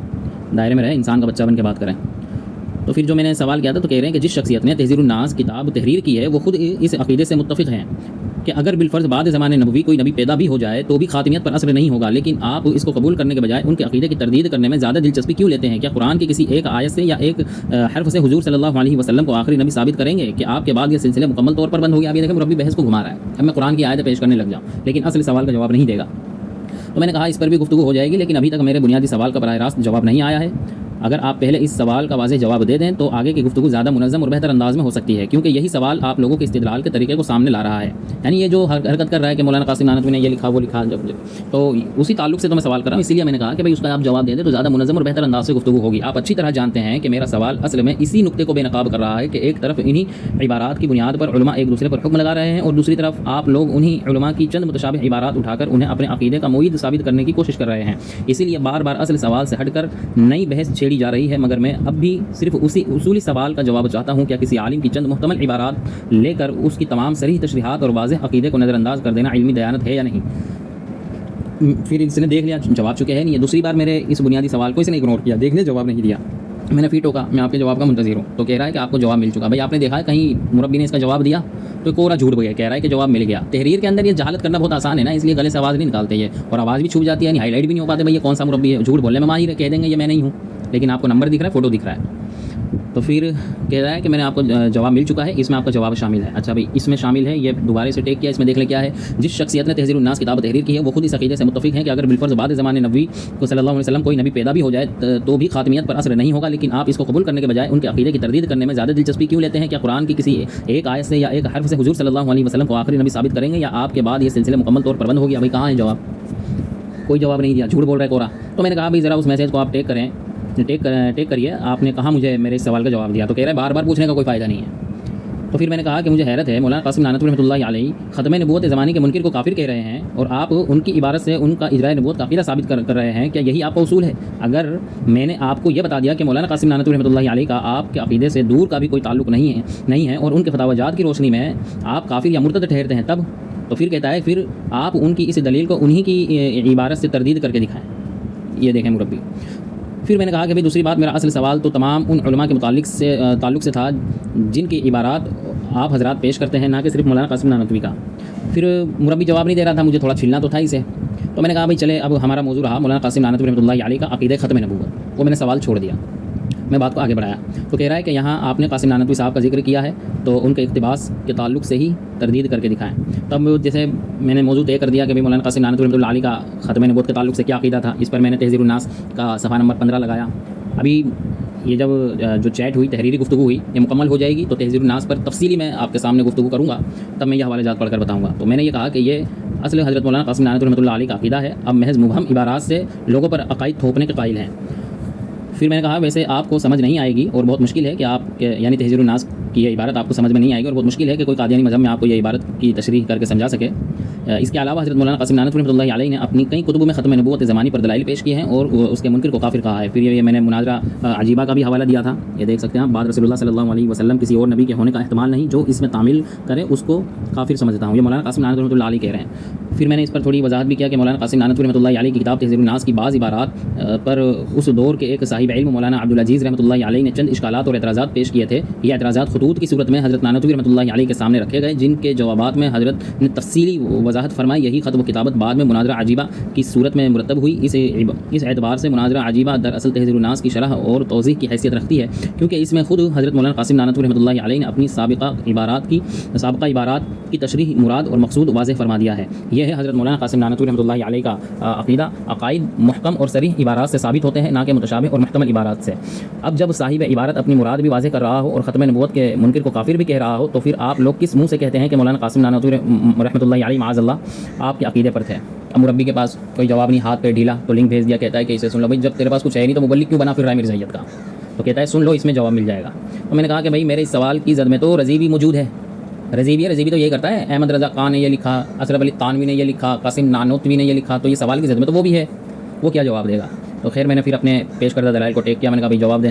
دائرے میں رہے، انسان کا بچہ بن کے بات کریں۔ تو پھر جو میں نے سوال کیا تھا، تو کہہ رہے ہیں کہ جس شخصیت نے تہذیب الناس کتاب تحریر کی ہے وہ خود اس عقیدے سے متفق ہیں کہ اگر بالفرض بعد زمانے نبوی کوئی نبی پیدا بھی ہو جائے تو بھی خاتمیت پر اثر نہیں ہوگا، لیکن آپ اس کو قبول کرنے کے بجائے ان کے عقیدے کی تردید کرنے میں زیادہ دلچسپی کیوں لیتے ہیں؟ کیا قرآن کی کسی ایک آیت سے یا ایک حرف سے حضور صلی اللہ علیہ وسلم کو آخری نبی ثابت کریں گے کہ آپ کے بعد یہ سلسلے مکمل طور پر بند ہو گیا؟ اب یہ دیکھیں مربی بحث کو گھما رہا ہے، اب میں قرآن کی آیتیں پیش کرنے لگ جاؤں لیکن اصل سوال کا جواب نہیں دے گا۔ تو میں نے کہا اس پر بھی گفتگو ہو جائے گی، لیکن ابھی تک میرے بنیادی سوال کا براہ راست جواب نہیں آیا ہے۔ اگر آپ پہلے اس سوال کا واضح جواب دے دیں تو آگے کی گفتگو زیادہ منظم اور بہتر انداز میں ہو سکتی ہے، کیونکہ یہی سوال آپ لوگوں کے استدلال کے طریقے کو سامنے لا رہا ہے۔ یعنی یہ جو حرکت کر رہا ہے کہ مولانا قاسم نانوتوی نے یہ لکھا وہ لکھا، تو اسی تعلق سے تو میں سوال کر رہا ہوں، اسی لیے میں نے کہا کہ بھائی اس کا آپ جواب دے دیں تو زیادہ منظم اور بہتر انداز سے گفتگو ہوگی۔ آپ اچھی طرح جانتے ہیں کہ میرا سوال اصل میں اسی نقطے کو بے نقاب کر رہا ہے کہ ایک طرف انہی عبارات کی بنیاد پر علماء ایک دوسرے پر حکم لگا رہے ہیں، اور دوسری طرف آپ لوگ انہی علماء کی چند متشابہ عبارات اٹھا کر انہیں اپنے عقیدے کا معید ثابت کرنے کی کوشش کر رہے ہیں۔ اسی لیے بار بار اصل سوال سے ہٹ کر نئی بحث چھیڑی جا رہی ہے، مگر میں اب بھی صرف اسی اصولی سوال کا جواب چاہتا ہوں، کیا کسی عالم کی چند محتمل عبارات لے کر اس کی تمام صریح تشریحات اور واضح عقیدے کو نظر انداز کر دینا علمی دیانت ہے یا نہیں؟ پھر اس نے دیکھ لیا جواب چکے ہیں نہیں، دوسری بار میرے اس بنیادی سوال کو اس نے اگنور کیا، دیکھنے جواب نہیں دیا۔ میں نے پھر ٹوکا میں آپ کے جواب کا منتظر ہوں، تو کہہ رہا ہے کہ آپ کو جواب مل چکا۔ بھائی آپ نے دیکھا ہے کہیں مربی نے اس کا جواب دیا؟ تو کوڑا جھوٹ بگیا، کہہ رہا ہے کہ جواب مل گیا۔ تحریر کے اندر یہ جہالت کرنا بہت آسان ہے نا، اس لیے گلے سے آواز نہیں نکالتے یہ، اور آواز بھی چھپ جاتی ہے، ہائی لائٹ بھی نہیں ہو پاتے۔ بھائی یہ کون سا مربی ہے، جھوٹ بولنے میں ماہر ہے، کہہ دیں گے یہ میں نہیں ہوں، لیکن آپ کو نمبر دکھ رہا ہے، فوٹو دکھ رہا ہے۔ تو پھر کہہ رہا ہے کہ میں نے آپ کو جواب مل چکا ہے، اس میں آپ کا جواب شامل ہے۔ اچھا بھائی اس میں شامل ہے، یہ دوبارہ سے ٹیک کیا، اس میں دیکھ لیں کیا ہے۔ جس شخصیت نے تہذیب الناس کتاب تحریر کی ہے وہ خود اس عقیدے سے متفق ہیں کہ اگر بالفرض بعد زمانے نبوی کو صلی اللہ علیہ وسلم کوئی نبی پیدا بھی ہو جائے تو بھی خاتمیت پر اثر نہیں ہوگا، لیکن آپ اس کو قبول کرنے کے بجائے ان کے عقیدے کی تردید کرنے میں زیادہ دلچسپی کیوں لیتے ہیں؟ کیا قرآن کی کسی ایک آیت سے یا ایک حرف سے حضور صلی اللہ علیہ وسلم کو آخری نبی ثابت کریں گے، یا آپ کے بعد یہ سلسلے مکمل طور پر بند ہو گیا؟ بھائی کہاں ہے جواب؟ کوئی جواب نہیں دیا، جھوٹ بول رہا ہے کورا۔ تو میں نے کہا بھائی ذرا اس میسیج کو آپ ٹیک کریں، ٹیک کریے، آپ نے کہا مجھے میرے اس سوال کا جواب دیا، تو کہہ رہا ہے بار بار پوچھنے کا کوئی فائدہ نہیں ہے۔ تو پھر میں نے کہا کہ مجھے حیرت ہے، مولانا قاسم نانوتوی رحمۃ اللہ علیہ ختم نبوت زمانی کے منکر کو کافر کہہ رہے ہیں اور آپ ان کی عبارت سے ان کا اجراء نبوت کا عقیدہ ثابت کر رہے ہیں، کیا یہی آپ کا اصول ہے؟ اگر میں نے آپ کو یہ بتا دیا کہ مولانا قاسم نانوتوی رحمۃ اللہ علیہ کا آپ کے عقیدے سے دور کا بھی کوئی تعلق نہیں ہے اور ان کے فتاوی جات کی روشنی میں آپ کافر یا مرتد ٹھہرتے ہیں، تب تو پھر کہتا ہے پھر آپ ان کی اس دلیل کو انہی کی عبارت سے تردید کر کے دکھائیں۔ یہ دیکھیں مربی۔ پھر میں نے کہا کہ بھائی دوسری بات، میرا اصل سوال تو تمام ان علماء کے تعلق سے تھا جن کی عبارات آپ حضرات پیش کرتے ہیں، نہ کہ صرف مولانا قاسم نانوتوی کا۔ پھر مربی جواب نہیں دے رہا تھا، مجھے تھوڑا چھلنا تو تھا اسے، تو میں نے کہا بھائی چلے اب ہمارا موضوع رہا مولانا قاسم نانوتوی رحمۃ اللہ علیہ کا عقیدہ ختم نبوت، وہ میں نے سوال چھوڑ دیا، میں بات کو آگے بڑھایا تو کہہ رہا ہے کہ یہاں آپ نے قاسم نانوتوی صاحب کا ذکر کیا ہے تو ان کے اقتباس کے تعلق سے ہی تردید کر کے دکھائیں۔ تب جیسے میں نے موضوع طے کر دیا کہ بھائی مولانا قاسم نانوتوی رحمۃ اللہ علیہ کا ختم نبوت کے تعلق سے کیا عقیدہ تھا، اس پر میں نے تہذیب الناس کا صفحہ نمبر 15 لگایا۔ ابھی یہ جب جو چیٹ ہوئی، تحریری گفتگو ہوئی، یہ مکمل ہو جائے گی تو تہذیب الناس پر تفصیلی میں آپ کے سامنے گفتگو کروں گا، تب میں یہ حوالے جات پڑھ کر بتاؤں گا۔ تو میں نے یہ کہا کہ یہ اصل حضرت مولانا قاسم نانوتوی رحمۃ اللہ علیہ کا عقیدہ ہے، اب محض مبہم عبارات سے لوگوں پر عقائد تھوپنے کے قائل ہیں۔ پھر میں نے کہا ویسے آپ کو سمجھ نہیں آئے گی اور بہت مشکل ہے کہ آپ یعنی تہذیب الناس کی یہ عبارت آپ کو سمجھ میں نہیں آئے گی اور بہت مشکل ہے کہ کوئی قادیانی مذہب میں آپ کو یہ عبارت کی تشریح کر کے سمجھا سکے۔ اس کے علاوہ حضرت مولانا قاسم نانوتوی رحمۃ اللہ علیہ نے اپنی کئی کتبوں میں ختم نبوت زمانی پر دلائل پیش کیے ہیں اور اس کے منکر کو کافر کہا ہے۔ پھر یہ میں نے مناظرہ عجیبہ کا بھی حوالہ دیا تھا، یہ دیکھ سکتے ہیں آپ، بعد رسول اللہ صلی اللہ علیہ وسلم کسی اور نبی کے ہونے کا احتمال نہیں، جو اس میں تعمیل کرے اس کو کافر سمجھتا ہوں، یہ مولانا قاسم نانوتوی رحمۃ اللہ علیہ کہہ رہے ہیں۔ پھر میں نے اس پر تھوڑی وضاحت بھی کیا کہ مولانا قاسم نانوتوی رحمۃ اللہ علیہ کی کتاب تہذیب الناس کی بعض عبارات پر اس دور کے ایک صاحب علم مولانا عبدالعزیز رحمۃ اللہ علیہ نے چند اشکالات اور اعتراضات پیش کیے تھے۔ یہ اعتراضات خطوط کی صورت میں حضرت نانوتوی رحمۃ اللہ علیہ کے سامنے رکھے گئے، جن کے جوابات میں حضرت نے تفصیلی وضاحت فرمائی۔ یہی خط و کتابت بعد میں مناظرہ عجیبہ کی صورت میں مرتب ہوئی۔ اس اعتبار سے مناظرہ عجیبہ دراصل تہذیب الناس کی شرح اور توضیح کی حیثیت رکھتی ہے، کیونکہ اس میں خود حضرت مولانا قاسم نانوتوی رحمۃ اللہ علیہ نے اپنی سابقہ عبارات کی تشریح، مراد اور مقصود واضح فرما دیا ہے۔ یہ ہے حضرت مولانا قاسم نانوتوی رحمۃ اللہ علیہ کا عقیدہ۔ عقائد محکم اور صریح عبارات سے ثابت ہوتے ہیں، نہ کہ متشابہ اور محتمل عبارات سے۔ اب جب صاحب عبارت اپنی مراد بھی واضح کر رہا ہو اور ختم نبوت کے منکر کو کافر بھی کہہ رہا ہو، تو پھر آپ لوگ کس منہ سے کہتے ہیں کہ مولانا قاسم نانوتوی رحمۃ اللہ علیہ معاذ اللہ آپ کے عقیدے پر تھے؟ اب مربی کے پاس کوئی جواب نہیں، ہاتھ پہ ڈھیلا تو لنک بھیج دیا، کہتا ہے کہ اسے سن لو۔ بھائی جب تیرے پاس کچھ ہے نہیں تو مبلغ کیوں بنا پھر رہا ہے مرزائیت کا؟ تو کہتا ہے سن لو، اس میں جواب مل جائے گا۔ تو میں نے کہا کہ بھائی میرے اس سوال کی زد میں تو رضیوی موجود ہے، رضیوی تو یہ کرتا ہے، احمد رضا خان نے یہ لکھا، اشرف علی تانوی نے یہ لکھا، قاسم نانوتوی نے یہ لکھا، تو یہ سوال کی زد میں تو وہ بھی ہے، وہ کیا جواب دے گا؟ تو خیر میں نے پھر اپنے پیش کردہ دلائل کو ٹیک کیا، میں نے کہا بھائی جواب دیں۔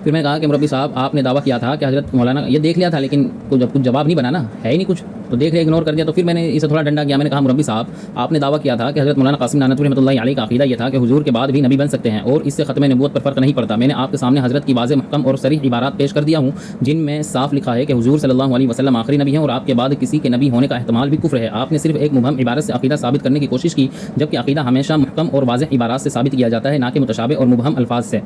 پھر میں نے کہا کہ مربی صاحب آپ نے دعویٰ کیا تھا کہ حضرت مولانا، یہ دیکھ لیا تھا لیکن کچھ جواب نہیں بنا نا، ہے ہی نہیں کچھ، تو دیکھ لیا اگنور کر دیا۔ تو پھر میں نے اسے تھوڑا ڈنڈا کیا، میں نے کہا مربی صاحب آپ نے دعویٰ کیا تھا کہ حضرت مولانا قاسم نانوتوی رحمۃ اللہ علیہ کا عقیدہ یہ تھا کہ حضور کے بعد بھی نبی بن سکتے ہیں اور اس سے ختم نبوت پر فرق نہیں پڑتا۔ میں نے آپ کے سامنے حضرت کی واضح محکم اور صریح عبارات پیش کر دیا ہوں، جن میں صاف لکھا ہے کہ حضور صلی اللہ علیہ وسلم آخری نبی ہیں اور آپ کے بعد کسی کے نبی ہونے کا احتمال بھی کفر ہے۔ آپ نے صرف ایک مبہم عبارت سے عقیدہ ثابت کرنے کی کوشش کی، جبکہ عقیدہ ہمیشہ محکم اور واضح عبارات سے ثابت کیا جاتا ہے، نہ کہ متشابہ اور مبہم الفاظ سے۔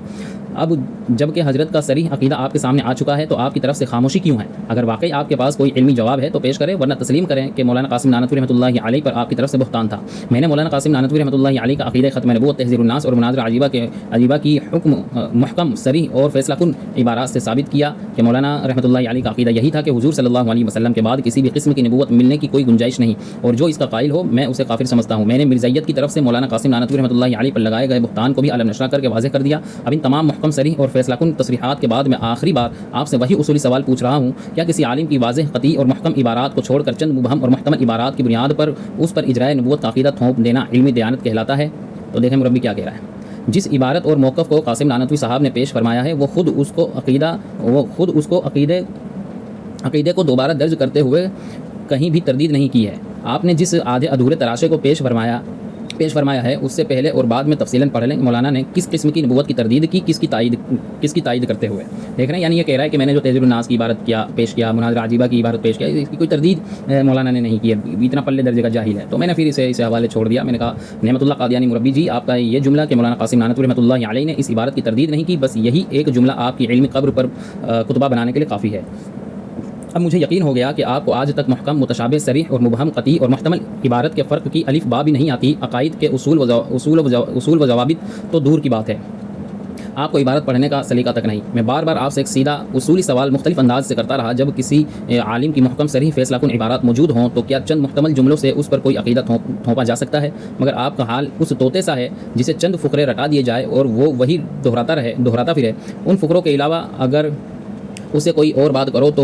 اب جب کہ حضرت کا صریح عقیدہ آپ کے سامنے آ چکا ہے تو آپ کی طرف سے خاموشی کیوں ہے؟ اگر واقعی آپ کے پاس کوئی علمی جواب ہے تو پیش کریں، ورنہ تسلیم کریں کہ مولانا قاسم نانوتوی رحمۃ اللہ علیہ پر آپ کی طرف سے بہتان تھا۔ میں نے مولانا قاسم نانوتوی رحمۃ اللہ علیہ کا عقیدہ ختم نبوت، تہذیب الناس اور مناظرہ عجیبہ کی حکم محکم صریح اور فیصلہ کن عبارات سے ثابت کیا کہ مولانا رحمۃ اللہ علیہ کا عقیدہ یہی تھا کہ حضور صلی اللہ علیہ وسلم کے بعد کسی بھی قسم کی نبوت ملنے کی کوئی گنجائش نہیں، اور جو اس کا قائل ہو میں اسے کافر سمجھتا ہوں۔ میں نے مرزائیت کی طرف سے مولانا قاسم نانوتوی رحمۃ اللہ علیہ پر لگائے گئے بہتان کو بھی علم نشرہ کر کے واضح کر دیا۔ اب ان تمام محکم صریح اور فیصلہ کن تصریحات کے بعد میں آخری بار آپ سے وہی اصولی سوال پوچھ رہا ہوں، کیا کسی عالم کی واضح قطعی اور محکم عبارات کو چھوڑ کر چند مبہم اور محتمل عبارات کی بنیاد پر اس پر اجرائے نبوت کا عقیدہ تھوپ دینا علمی دیانت کہلاتا ہے؟ تو دیکھیں مربی کیا کہہ رہا ہے۔ جس عبارت اور موقف کو قاسم نانوتوی صاحب نے پیش فرمایا ہے وہ خود اس کو عقیدے کو دوبارہ درج کرتے ہوئے کہیں بھی تردید نہیں کی ہے۔ آپ نے جس آدھے ادھورے تراشے کو پیش فرمایا ہے اس سے پہلے اور بعد میں تفصیلاً پڑھ لیں مولانا نے کس قسم کی نبوت کی تردید کی، کس کی تائید کرتے ہوئے۔ دیکھ رہے ہیں، یعنی یہ کہہ رہا ہے کہ میں نے جو تہذیب الناس کی عبارت پیش کیا، مناظرہ عجیبہ کی عبارت پیش کیا، اس کی کوئی تردید مولانا نے نہیں کی ہے، اتنا پلے درجے کا جاہل ہے۔ تو میں نے پھر اسے حوالے چھوڑ دیا۔ میں نے کہا نعمت اللہ قادیانی مربی جی، آپ کا یہ جملہ کہ مولانا قاسم نانوتوی رحمۃ اللہ علیہ نے اس عبارت کی تردید نہیں کی، بس یہی ایک جملہ آپ کی علمی قبر پر کتبہ بنانے کے لیے کافی ہے۔ اب مجھے یقین ہو گیا کہ آپ کو آج تک محکم، متشابہ، صریح اور مبہم، قطعی اور محتمل عبارت کے فرق کی الف با بھی نہیں آتی۔ عقائد کے اصول و ضوابط تو دور کی بات ہے، آپ کو عبارت پڑھنے کا سلیقہ تک نہیں۔ میں بار بار آپ سے ایک سیدھا اصولی سوال مختلف انداز سے کرتا رہا، جب کسی عالم کی محکم صریح فیصلہ کن عبارات موجود ہوں تو کیا چند محتمل جملوں سے اس پر کوئی عقیدہ تھوپا جا سکتا ہے؟ مگر آپ کا حال اس طوطے سا ہے جسے چند فقرے رٹا دیے جائے اور وہ وہی دہراتا پھرے۔ ان فقروں کے علاوہ اگر اسے کوئی اور بات کرو تو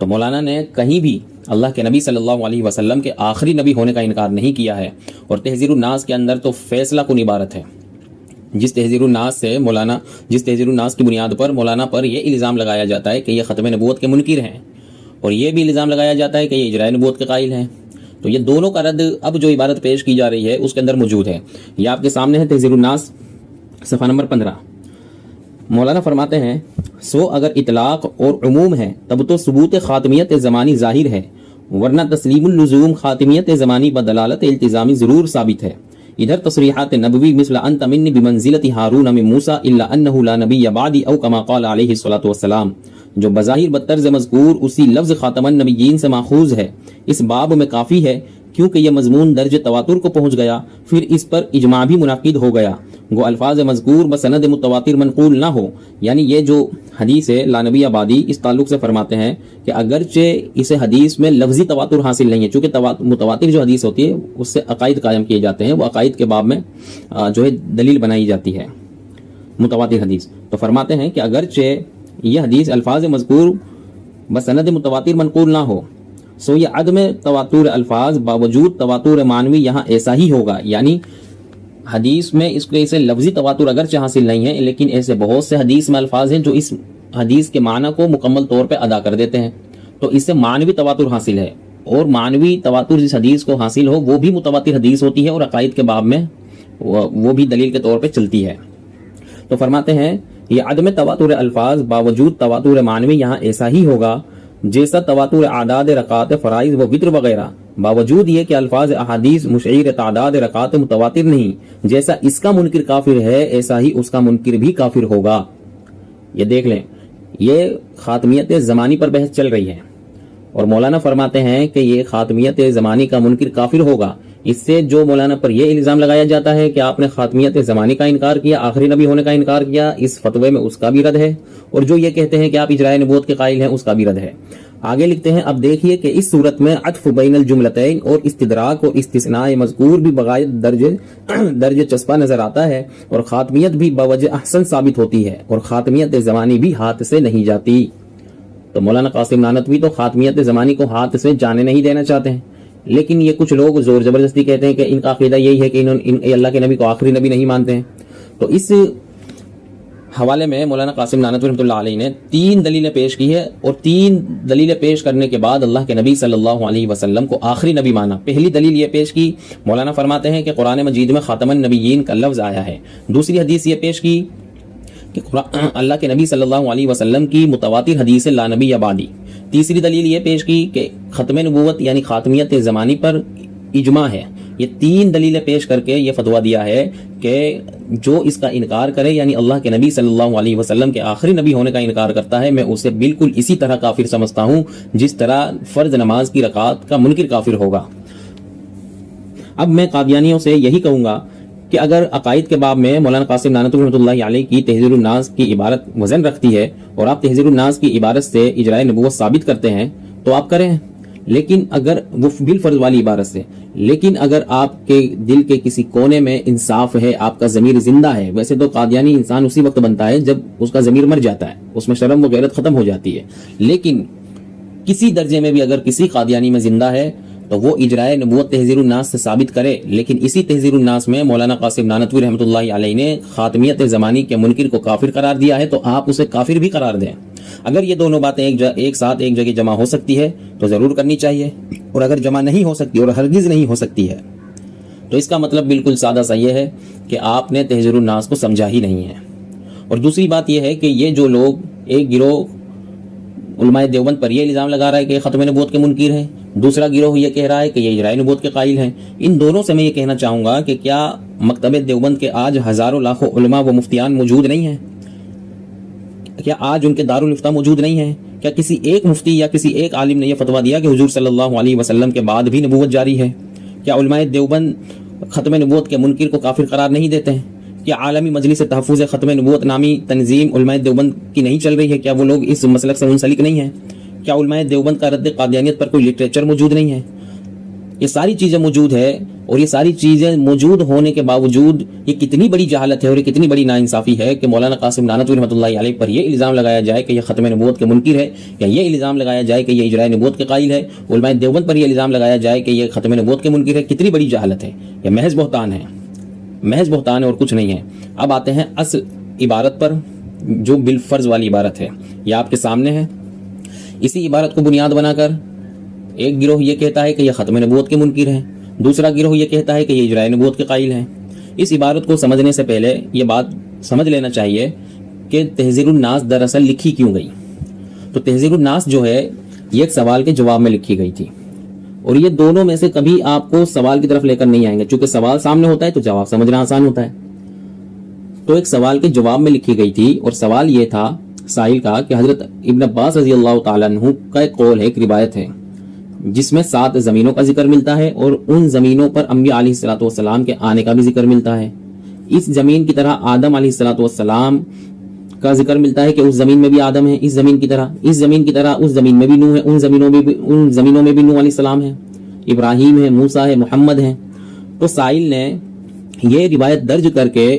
تو مولانا نے کہیں بھی اللہ کے نبی صلی اللہ علیہ وسلم کے آخری نبی ہونے کا انکار نہیں کیا ہے، اور تحذیر الناس کے اندر تو فیصلہ کن عبارت ہے، جس تحذیر الناس کی بنیاد پر مولانا پر یہ الزام لگایا جاتا ہے کہ یہ ختم نبوت کے منکر ہیں، اور یہ بھی الزام لگایا جاتا ہے کہ یہ اجراء نبوت کے قائل ہیں۔ تو یہ دونوں کا رد اب جو عبارت پیش کی جا رہی ہے اس کے اندر موجود ہے، یہ آپ کے سامنے ہے، تحذیر الناس صفحہ نمبر 15۔ مولانا فرماتے ہیں سو اگر اطلاق اور عموم ہے تب تو ثبوت خاتمیت زمانی ظاہر ہے، ورنہ تسلیم اللزوم خاتمیت زمانی بدلالت التزامی ضرور ثابت ہے۔ ادھر تصریحات نبوی مثل انت منی بمنزلت ہارون من موسیٰ الا انہ لا نبی بعدی او کما قال علیہ الصلوۃ والسلام، جو بظاہر بطرز مذکور اسی لفظ خاتم النبیین سے ماخوذ ہے، اس باب میں کافی ہے کیونکہ یہ مضمون درج تواتر کو پہنچ گیا، پھر اس پر اجماع بھی منعقد ہو گیا، گو الفاظ مذکور بسند متواتر منقول نہ ہو۔ یعنی یہ جو حدیث ہے لا نبی آبادی، اس تعلق سے فرماتے ہیں کہ اگرچہ اسے حدیث میں لفظی تواتر حاصل نہیں ہے، چونکہ متواتر جو حدیث ہوتی ہے اس سے عقائد قائم کیے جاتے ہیں، وہ عقائد کے باب میں جو ہے دلیل بنائی جاتی ہے متواتر حدیث، تو فرماتے ہیں کہ اگرچہ یہ حدیث الفاظ مذکور بسند متواتر منقول نہ ہو، سو یہ عدم تواتر الفاظ باوجود تواتر معنوی یہاں ایسا ہی ہوگا۔ یعنی حدیث میں اس کو اسے لفظی تواتر اگرچہ حاصل نہیں ہے، لیکن ایسے بہت سے حدیث میں الفاظ ہیں جو اس حدیث کے معنی کو مکمل طور پہ ادا کر دیتے ہیں، تو اس سے معنوی تواتر حاصل ہے، اور معنوی تواتر جس حدیث کو حاصل ہو وہ بھی متواتر حدیث ہوتی ہے، اور عقائد کے باب میں وہ بھی دلیل کے طور پہ چلتی ہے۔ تو فرماتے ہیں یہ عدم تواتر الفاظ باوجود تواتر معنوی یہاں ایسا ہی ہوگا جیسا تواتر اعداد رکعات فرائض و وتر وغیرہ، باوجود یہ کہ الفاظ احادیث مشعر تعداد رکعات متواتر نہیں، جیسا اس کا منکر کافر ہے ایسا ہی اس کا منکر بھی کافر ہوگا۔ یہ دیکھ لیں، یہ خاتمیت زمانی پر بحث چل رہی ہے، اور مولانا فرماتے ہیں کہ یہ خاتمیت زمانی کا منکر کافر ہوگا۔ اس سے جو مولانا پر یہ الزام لگایا جاتا ہے کہ آپ نے خاتمیت زمانی کا انکار کیا، آخری نبی ہونے کا انکار کیا، اس فتوے میں اس کا بھی رد ہے، اور جو یہ کہتے ہیں کہ آپ اجراء نبوت کے قائل ہیں اس کا بھی رد ہے۔ آگے لکھتے ہیں اب دیکھیے کہ اس صورت میں عطف بین الجملتین اور استدراک اور استثناء مذکور بھی بغیر درج چسپا نظر آتا ہے، اور خاتمیت بھی بوجہ احسن ثابت ہوتی ہے، اور خاتمیت زمانی بھی ہاتھ سے نہیں جاتی۔ تو مولانا قاسم نانوتوی تو خاتمیت زمانی کو ہاتھ سے جانے نہیں دینا چاہتے ہیں، لیکن یہ کچھ لوگ زور زبردستی کہتے ہیں کہ ان کا عقیدہ یہی ہے کہ اللہ کے نبی کو آخری نبی نہیں مانتے ہیں۔ تو اس حوالے میں مولانا قاسم نانوتوی رحمۃ اللہ علیہ نے 3 دلیلیں پیش کی ہے، اور 3 دلیلیں پیش کرنے کے بعد اللہ کے نبی صلی اللہ علیہ وسلم کو آخری نبی مانا۔ پہلی دلیل یہ پیش کی، مولانا فرماتے ہیں کہ قرآن مجید میں خاتم النبیین کا لفظ آیا ہے۔ دوسری حدیث یہ پیش کی کہ اللہ کے نبی صلی اللہ علیہ وسلم کی متواتر حدیث لا نبی بعدی۔ تیسری دلیل یہ پیش کی کہ ختم نبوت یعنی خاتمیت زمانی پر اجماع ہے۔ یہ 3 دلیلیں پیش کر کے یہ فتویٰ دیا ہے کہ جو اس کا انکار کرے، یعنی اللہ کے نبی صلی اللہ علیہ وسلم کے آخری نبی ہونے کا انکار کرتا ہے، میں اسے بالکل اسی طرح کافر سمجھتا ہوں جس طرح فرض نماز کی رکعت کا منکر کافر ہوگا۔ اب میں قادیانیوں سے یہی کہوں گا کہ اگر عقائد کے باب میں مولانا قاسم نانوتوی رحمۃ اللہ علیہ کی تحذیر الناس کی عبارت وزن رکھتی ہے، اور آپ تحذیر الناس کی عبارت سے اجراء نبوت ثابت کرتے ہیں تو آپ کریں، لیکن اگر وہ بالفرض والی عبارت سے، لیکن اگر آپ کے دل کے کسی کونے میں انصاف ہے، آپ کا ضمیر زندہ ہے، ویسے تو قادیانی انسان اسی وقت بنتا ہے جب اس کا ضمیر مر جاتا ہے، اس میں شرم و غیرت ختم ہو جاتی ہے، لیکن کسی درجے میں بھی اگر کسی قادیانی میں زندہ ہے تو وہ اجراء نبوت تحذیر الناس سے ثابت کرے۔ لیکن اسی تحذیر الناس میں مولانا قاسم نانوتوی رحمۃ اللہ علیہ نے خاتمیت زمانی کے منکر کو کافر قرار دیا ہے، تو آپ اسے کافر بھی قرار دیں۔ اگر یہ دونوں باتیں ایک ساتھ ایک جگہ جمع ہو سکتی ہے تو ضرور کرنی چاہیے، اور اگر جمع نہیں ہو سکتی اور ہرگز نہیں ہو سکتی ہے تو اس کا مطلب بالکل سادہ سا یہ ہے کہ آپ نے تحذیر الناس کو سمجھا ہی نہیں ہے۔ اور دوسری بات یہ ہے کہ یہ جو لوگ، ایک گروہ علماء دیوبند پر یہ الزام لگا رہا ہے کہ یہ ختم نبوت کے منکر ہیں، دوسرا گروہ یہ کہہ رہا ہے کہ یہ اجراء نبوت کے قائل ہیں۔ ان دونوں سے میں یہ کہنا چاہوں گا کہ کیا مکتب دیوبند کے آج ہزاروں لاکھوں علماء و مفتیان موجود نہیں ہیں؟ کیا آج ان کے دارالفتہ موجود نہیں ہیں؟ کیا کسی ایک مفتی یا کسی ایک عالم نے یہ فتویٰ دیا کہ حضور صلی اللہ علیہ وسلم کے بعد بھی نبوت جاری ہے؟ کیا علماء دیوبند ختم نبوت کے منکر کو کافر قرار نہیں دیتے ہیں؟ کیا عالمی مجلس تحفظ ختم نبوت نامی تنظیم علماء دیوبند کی نہیں چل رہی ہے؟ کیا وہ لوگ اس مسلک سے منسلک نہیں ہیں؟ کیا علماء دیوبند کا رد قادیانیت پر کوئی لٹریچر موجود نہیں ہے؟ یہ ساری چیزیں موجود ہے، اور یہ ساری چیزیں موجود ہونے کے باوجود یہ کتنی بڑی جہالت ہے اور یہ کتنی بڑی ناانصافی ہے کہ مولانا قاسم نانوتوی رحمۃ اللہ علیہ پر یہ الزام لگایا جائے کہ یہ ختم نبوت کے منکر ہے، یا یہ الزام لگایا جائے کہ یہ اجراء نبوت کے قائل ہے، علماء دیوبند پر یہ الزام لگایا جائے کہ یہ ختم نبوت کے منکر ہے۔ کتنی بڑی جہالت ہے، یہ محض بہتان ہے، محض بہتان ہے اور کچھ نہیں ہے۔ اب آتے ہیں اصل عبارت پر جو بالفرض والی عبارت ہے، یہ آپ کے سامنے ہے۔ اسی عبارت کو بنیاد بنا کر ایک گروہ یہ کہتا ہے کہ یہ ختم نبوت کے منکر ہے، دوسرا گروہ یہ کہتا ہے کہ یہ اجراء نبوت کے قائل ہیں۔ اس عبارت کو سمجھنے سے پہلے یہ بات سمجھ لینا چاہیے کہ تحذیر الناس دراصل لکھی کیوں گئی۔ تو تحذیر الناس جو ہے یہ ایک سوال کے جواب میں لکھی گئی تھی، اور یہ دونوں میں سے کبھی آپ کو سوال کی طرف لے کر نہیں آئیں گے، چونکہ سوال سامنے ہوتا ہے تو جواب سمجھنا آسان ہوتا ہے۔ تو ایک سوال کے جواب میں لکھی گئی تھی، اور سوال یہ تھا سائل کا کہ حضرت ابن عباس رضی اللہ تعالیٰ عنہ کا ایک قول ہے، ایک روایت ہے جس میں 7 زمینوں کا ذکر ملتا ہے، اور ان زمینوں پر انبیاء علیہ الصلوۃ والسلام کے آنے کا بھی ذکر ملتا ہے۔ اس زمین کی طرح آدم علیہ الصلوۃ والسلام کا ذکر ملتا ہے کہ اس زمین میں بھی آدم ہے، اس زمین کی طرح اس زمین میں بھی نوح ہے، ان زمینوں میں بھی نوح علیہ السلام ہے، ابراہیم ہے، موسیٰ ہے، محمد ہے۔ تو سائل نے یہ روایت درج کر کے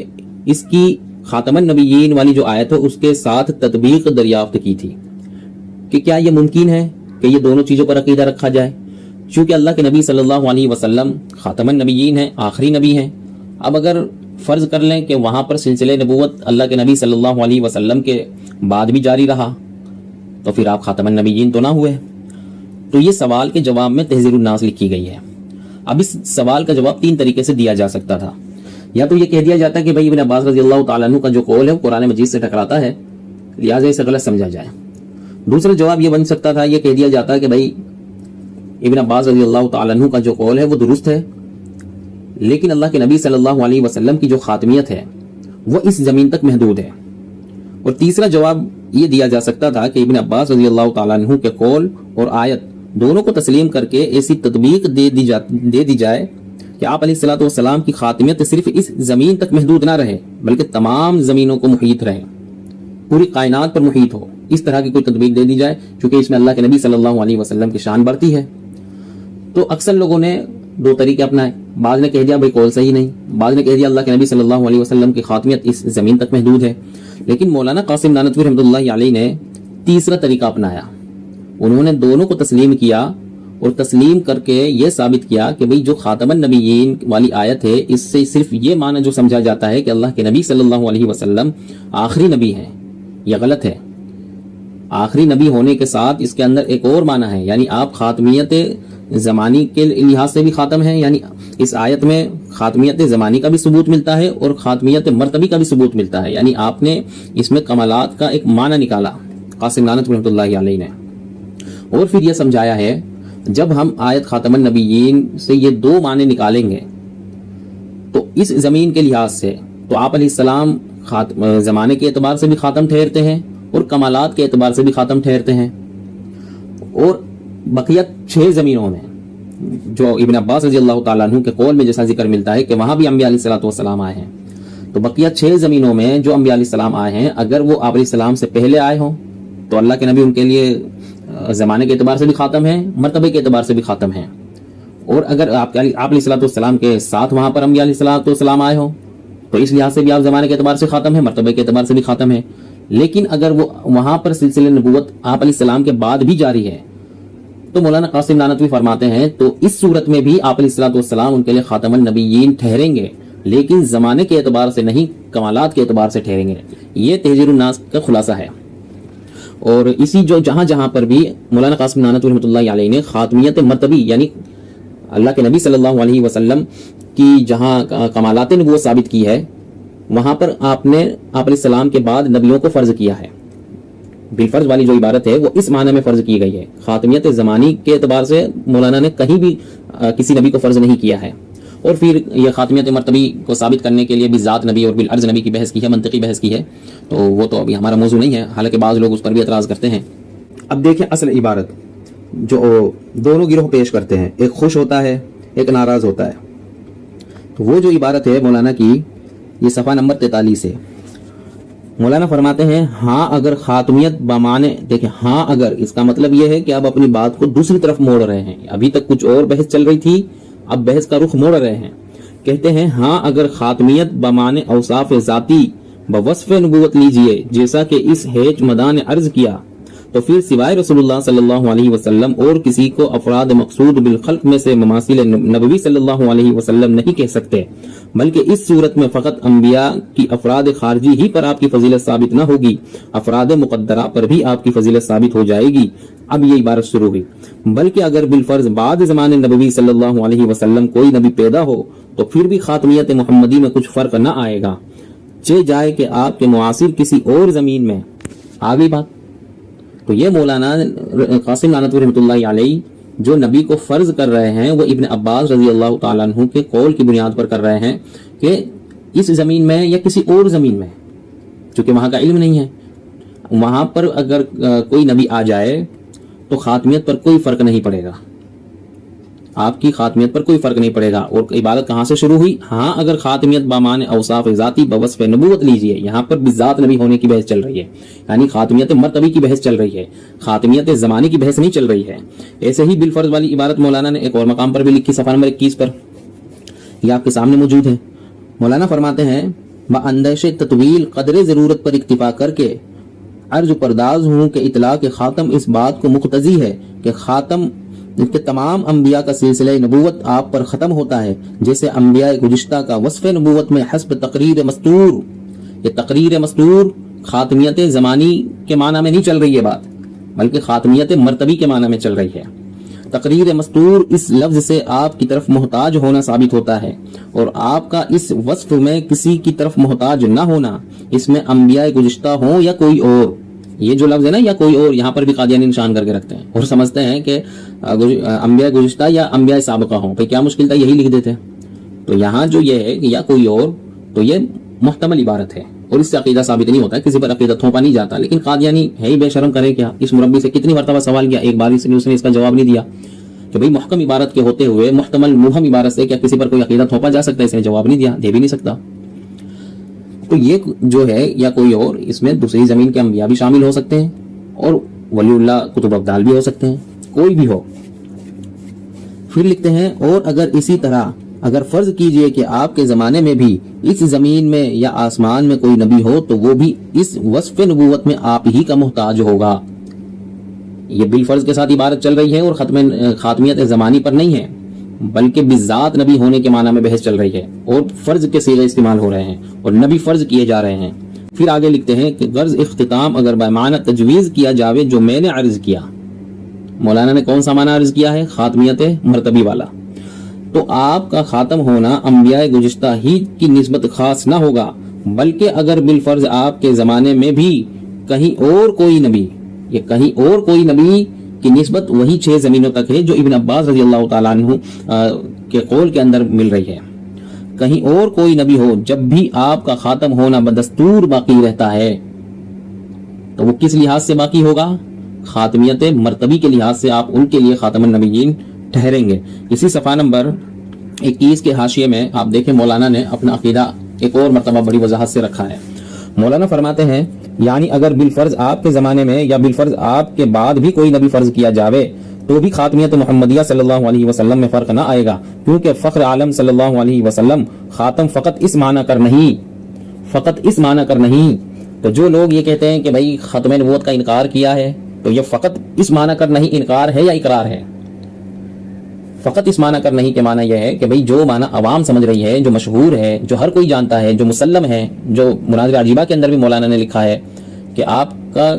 اس کی خاتم النبیین والی جو آیت ہے اس کے ساتھ تطبیق دریافت کی تھی کہ کیا یہ ممکن ہے کہ یہ دونوں چیزوں پر عقیدہ رکھا جائے، چونکہ اللہ کے نبی صلی اللہ علیہ وسلم خاتم النبیین ہیں، آخری نبی ہیں۔ اب اگر فرض کر لیں کہ وہاں پر سلسلہ نبوت اللہ کے نبی صلی اللہ علیہ وسلم کے بعد بھی جاری رہا تو پھر آپ خاتم النبیین تو نہ ہوئے۔ تو یہ سوال کے جواب میں تحذیر الناس لکھی گئی ہے۔ اب اس سوال کا جواب 3 طریقے سے دیا جا سکتا تھا، یا تو یہ کہہ دیا جاتا کہ بھائی ابن عباس رضی اللہ تعالیٰ عنہ کا جو قول ہے وہ قرآن مجید سے ٹکراتا ہے، لہٰذا اسے غلط سمجھا جائے۔ دوسرا جواب یہ بن سکتا تھا، یہ کہہ دیا جاتا کہ بھائی ابن عباس رضی اللہ تعالیٰ عنہ کا جو قول ہے وہ درست ہے، لیکن اللہ کے نبی صلی اللہ علیہ وسلم کی جو خاتمیت ہے وہ اس زمین تک محدود ہے۔ اور تیسرا جواب یہ دیا جا سکتا تھا کہ ابن عباس رضی اللہ تعالیٰ عنہ کے قول اور آیت دونوں کو تسلیم کر کے ایسی تطبیق دے دی جائے کہ آپ علیہ الصلوۃ والسلام کی خاتمیت صرف اس زمین تک محدود نہ رہے بلکہ تمام زمینوں کو محیط رہے، پوری کائنات پر محیط ہو، اس طرح کی کوئی تطبیق دے دی جائے، کیونکہ اس میں اللہ کے نبی صلی اللہ علیہ وسلم کی شان بڑھتی ہے۔ تو اکثر لوگوں نے 2 طریقے اپنائے، بعض نے کہہ دیا بھائی قول صحیح نہیں، بعض نے کہہ دیا اللہ کے نبی صلی اللہ علیہ وسلم کی خاتمیت اس زمین تک محدود ہے۔ لیکن مولانا قاسم نانوتوی رحمۃ اللہ علیہ نے تیسرا طریقہ اپنایا، انہوں نے دونوں کو تسلیم کیا، اور تسلیم کر کے یہ ثابت کیا کہ بھئی جو خاتم النبیین والی آیت ہے اس سے صرف یہ معنی جو سمجھا جاتا ہے کہ اللہ کے نبی صلی اللہ علیہ وسلم آخری نبی ہیں، یہ غلط ہے۔ آخری نبی ہونے کے ساتھ اس کے اندر ایک اور معنی ہے، یعنی آپ خاتمیت زمانی کے لحاظ سے بھی خاتم ہیں، یعنی اس آیت میں خاتمیت زمانی کا بھی ثبوت ملتا ہے اور خاتمیت مرتبی کا بھی ثبوت ملتا ہے، یعنی آپ نے اس میں کمالات کا ایک معنی نکالا قاسم نانوتوی رحمۃ اللہ علیہ نے۔ اور پھر یہ سمجھایا ہے جب ہم آیت خاتم النبیین سے یہ 2 معنی نکالیں گے تو اس زمین کے لحاظ سے تو آپ علیہ السلام زمانے کے اعتبار سے بھی خاتم ٹھہرتے ہیں اور کمالات کے اعتبار سے بھی خاتم ٹھہرتے ہیں، اور بقیہ 6 زمینوں میں جو ابن عباس رضی اللہ تعالیٰ عنہ کے قول میں جیسا ذکر ملتا ہے کہ وہاں بھی انبیاء علیہ الصلوۃ والسلام آئے ہیں، تو بقیہ 6 زمینوں میں جو انبیاء علیہ السلام آئے ہیں اگر وہ آپ علیہ السلام سے پہلے آئے ہوں تو اللہ کے نبی ان کے لیے زمانے کے اعتبار سے بھی خاتم ہیں، مرتبے کے اعتبار سے بھی خاتم ہیں، اور اگر آپ علیہ الصلوۃ والسلام کے ساتھ وہاں پر انبیاء علیہ الصلوۃ والسلام آئے ہوں تو اس لحاظ سے بھی آپ زمانے کے اعتبار سے خاتم ہیں، مرتبے کے اعتبار سے بھی خاتم ہیں۔ لیکن اگر وہ وہاں پر سلسلہ نبوت آپ علیہ السلام کے بعد بھی جاری ہے تو مولانا قاسم نانوتوی فرماتے ہیں تو اس صورت میں بھی آپ علیہ الصلوۃ والسلام ان کے لیے خاتم النبیین ٹھہریں گے، لیکن زمانے کے اعتبار سے نہیں، کمالات کے اعتبار سے ٹھہریں گے۔ یہ تحذیر الناس کا خلاصہ ہے۔ اور اسی جو جہاں پر بھی مولانا قاسم نانوتوی رحمۃ اللہ علیہ نے خاتمیت مرتبی یعنی اللہ کے نبی صلی اللہ علیہ وسلم کی جہاں کمالات نبوت ثابت کی ہے وہاں پر آپ نے آپ علیہ السلام کے بعد نبیوں کو فرض کیا ہے۔ بالفرض والی جو عبارت ہے وہ اس معنی میں فرض کی گئی ہے، خاتمیت زمانی کے اعتبار سے مولانا نے کہیں بھی کسی نبی کو فرض نہیں کیا ہے۔ اور پھر یہ خاتمیت مرتبی کو ثابت کرنے کے لیے بھی ذات نبی اور بالعرض نبی کی بحث کی ہے، منطقی بحث کی ہے، تو وہ تو ابھی ہمارا موضوع نہیں ہے، حالانکہ بعض لوگ اس پر بھی اعتراض کرتے ہیں۔ اب دیکھیں اصل عبارت جو دونوں گروہ پیش کرتے ہیں، ایک خوش ہوتا ہے ایک ناراض ہوتا ہے، تو وہ جو عبارت ہے مولانا کی یہ صفحہ نمبر 43 ہے۔ مولانا فرماتے ہیں ہاں اگر خاتمیت بمانے، دیکھیں ہاں اگر، اس کا مطلب یہ ہے کہ اب اپنی بات کو دوسری طرف موڑ رہے ہیں، ابھی تک کچھ اور بحث چل رہی تھی اب بحث کا رخ موڑ رہے ہیں. کہتے ہیں ہاں اگر خاتمیت بمعنی اوصاف ذاتی بوصف نبوت لیجئے جیسا کہ اس ہیچ مدان نے عرض کیا تو پھر سوائے رسول اللہ صلی اللہ علیہ وسلم اور کسی کو افراد مقصود بالخلق میں سے مماثل نبوی صلی اللہ علیہ وسلم نہیں کہہ سکتے، بلکہ اس صورت میں فقط انبیاء کی افراد خارجی ہی پر آپ کی فضیلت ثابت نہ ہوگی، افراد مقدرہ پر بھی آپ کی فضیلت ثابت ہو جائے گی. اب یہ عبارت شروع ہوئی. بلکہ اگر بالفرض بعد زمان نبوی صلی اللہ علیہ وسلم کوئی نبی پیدا ہو تو پھر بھی خاتمیت محمدی میں کچھ فرق نہ آئے گا، چہ جائے کہ آپ کے معاصر کسی اور زمین میں. آ گئی بات. تو یہ مولانا قاسم نانوتوی رحمۃ اللہ علیہ جو نبی کو فرض کر رہے ہیں وہ ابن عباس رضی اللہ تعالیٰ عنہ کے قول کی بنیاد پر کر رہے ہیں کہ اس زمین میں یا کسی اور زمین میں، چونکہ وہاں کا علم نہیں ہے، وہاں پر اگر کوئی نبی آ جائے تو خاتمیت پر کوئی فرق نہیں پڑے گا، آپ کی خاتمیت پر کوئی فرق نہیں پڑے گا. اور عبارت کہاں سے شروع ہوئی؟ ہاں اگر خاتمیت بامان اوصاف ذاتی بوصف نبوت لیجئے. یہاں پر بذات نبی ہونے کی بحث چل رہی ہے، یعنی خاتمیت مرتبی کی بحث چل رہی ہے، خاتمیت زمانے کی بحث نہیں چل رہی ہے. ایسے ہی بالفرض والی عبارت مولانا نے ایک اور مقام پر بھی لکھی، صفحہ نمبر 21 پر، یہ آپ کے سامنے موجود ہے. مولانا فرماتے ہیں باندیش تطویل قدر ضرورت پر اکتفا کر کے عرض پرداز ہوں کہ اطلاق خاتم اس بات کو مقتضی ہے کہ خاتم کہ تمام انبیاء کا سلسلہ نبوت آپ پر ختم ہوتا ہے، جیسے انبیاء گزشتہ کا وصف نبوت میں حسب تقریر مستور. یہ تقریر مستور خاتمیت زمانی کے معنی میں نہیں چل رہی ہے بات، بلکہ خاتمیت مرتبی کے معنی میں چل رہی ہے. تقریر مستور اس لفظ سے آپ کی طرف محتاج ہونا ثابت ہوتا ہے، اور آپ کا اس وصف میں کسی کی طرف محتاج نہ ہونا، اس میں انبیاء گزشتہ ہوں یا کوئی اور. یہ جو لفظ ہے نا یا کوئی اور، یہاں پر بھی قادیانی نشان کر کے رکھتے ہیں اور سمجھتے ہیں کہ انبیاء گزشتہ یا انبیاء سابقہ ہوں. بھئی کیا مشکل تھا، یہی لکھ دیتے. تو یہاں جو یہ ہے کہ یا کوئی اور، تو یہ محتمل عبارت ہے اور اس سے عقیدہ ثابت نہیں ہوتا ہے، کسی پر عقیدہ تھوپا نہیں جاتا. لیکن قادیانی ہے ہی بے شرم، کرے کیا؟ اس مربی سے کتنی مرتبہ سوال کیا، ایک بار اس نے اس کا جواب نہیں دیا کہ بھئی محکم عبارت کے ہوتے ہوئے محتمل مبہم عبارت سے کیا کسی پر کوئی عقیدہ تھوپا جا سکتا ہے؟ اس نے جواب نہیں دیا، دے بھی نہیں سکتا. تو یہ جو ہے یا کوئی اور، اس میں دوسری زمین کے انبیاء بھی شامل ہو سکتے ہیں اور ولی اللہ کتب ابدال بھی ہو سکتے ہیں، کوئی بھی ہو. پھر لکھتے ہیں اور اگر اسی طرح اگر فرض کیجئے کہ آپ کے زمانے میں بھی اس زمین میں یا آسمان میں کوئی نبی ہو تو وہ بھی اس وصف نبوت میں آپ ہی کا محتاج ہوگا. یہ بالفرض کے ساتھ عبارت چل رہی ہے اور خاتمیت زمانی پر نہیں ہے، بلکہ بذات نبی ہونے کے معنی میں بحث چل رہی ہے اور فرض کے صیغے استعمال ہو رہے ہیں اور نبی فرض کیے جا رہے ہیں. پھر آگے لکھتے ہیں کہ غرض اختتام اگر بمعنی تجویز کیا جاوے جو میں نے عرض کیا. مولانا نے کون سا معنی عرض کیا ہے؟ خاتمیت مرتبی والا. تو آپ کا خاتم ہونا انبیاء گزشتہ ہی کی نسبت خاص نہ ہوگا، بلکہ اگر بالفرض آپ کے زمانے میں بھی کہیں اور کوئی نبی، یہ کہیں اور کوئی نبی کی نسبت وہی 6 زمینوں تک ہے جو ابن عباس رضی اللہ تعالیٰ عنہ کے قول کے اندر مل رہی ہے. کہیں اور کوئی نبی ہو، جب بھی آپ کا خاتم ہونا بدستور باقی رہتا ہے تو وہ کس لحاظ سے باقی ہوگا؟ خاتمیت مرتبی کے لحاظ سے آپ ان کے لیے خاتم النبیین ٹھہریں گے. اسی صفحہ نمبر 21 کے حاشیے میں آپ دیکھیں مولانا نے اپنا عقیدہ ایک اور مرتبہ بڑی وضاحت سے رکھا ہے. مولانا فرماتے ہیں یعنی اگر بالفرض آپ کے زمانے میں یا بالفرض آپ کے بعد بھی کوئی نبی فرض کیا جاوے تو بھی خاتمیت محمدیہ صلی اللہ علیہ وسلم میں فرق نہ آئے گا، کیونکہ فخر عالم صلی اللہ علیہ وسلم خاتم فقط اس معنی کر نہیں. تو جو لوگ یہ کہتے ہیں کہ بھئی ختم نبوت کا انکار کیا ہے تو یہ فقط اس معنی کر نہیں انکار ہے یا اقرار ہے؟ فقط اس معنی کر نہیں کے معنی یہ ہے کہ بھئی جو معنی عوام سمجھ رہی ہے، جو مشہور ہے، جو ہر کوئی جانتا ہے، جو مسلم ہے، جو مناظر عجیبہ کے اندر بھی مولانا نے لکھا ہے کہ آپ کا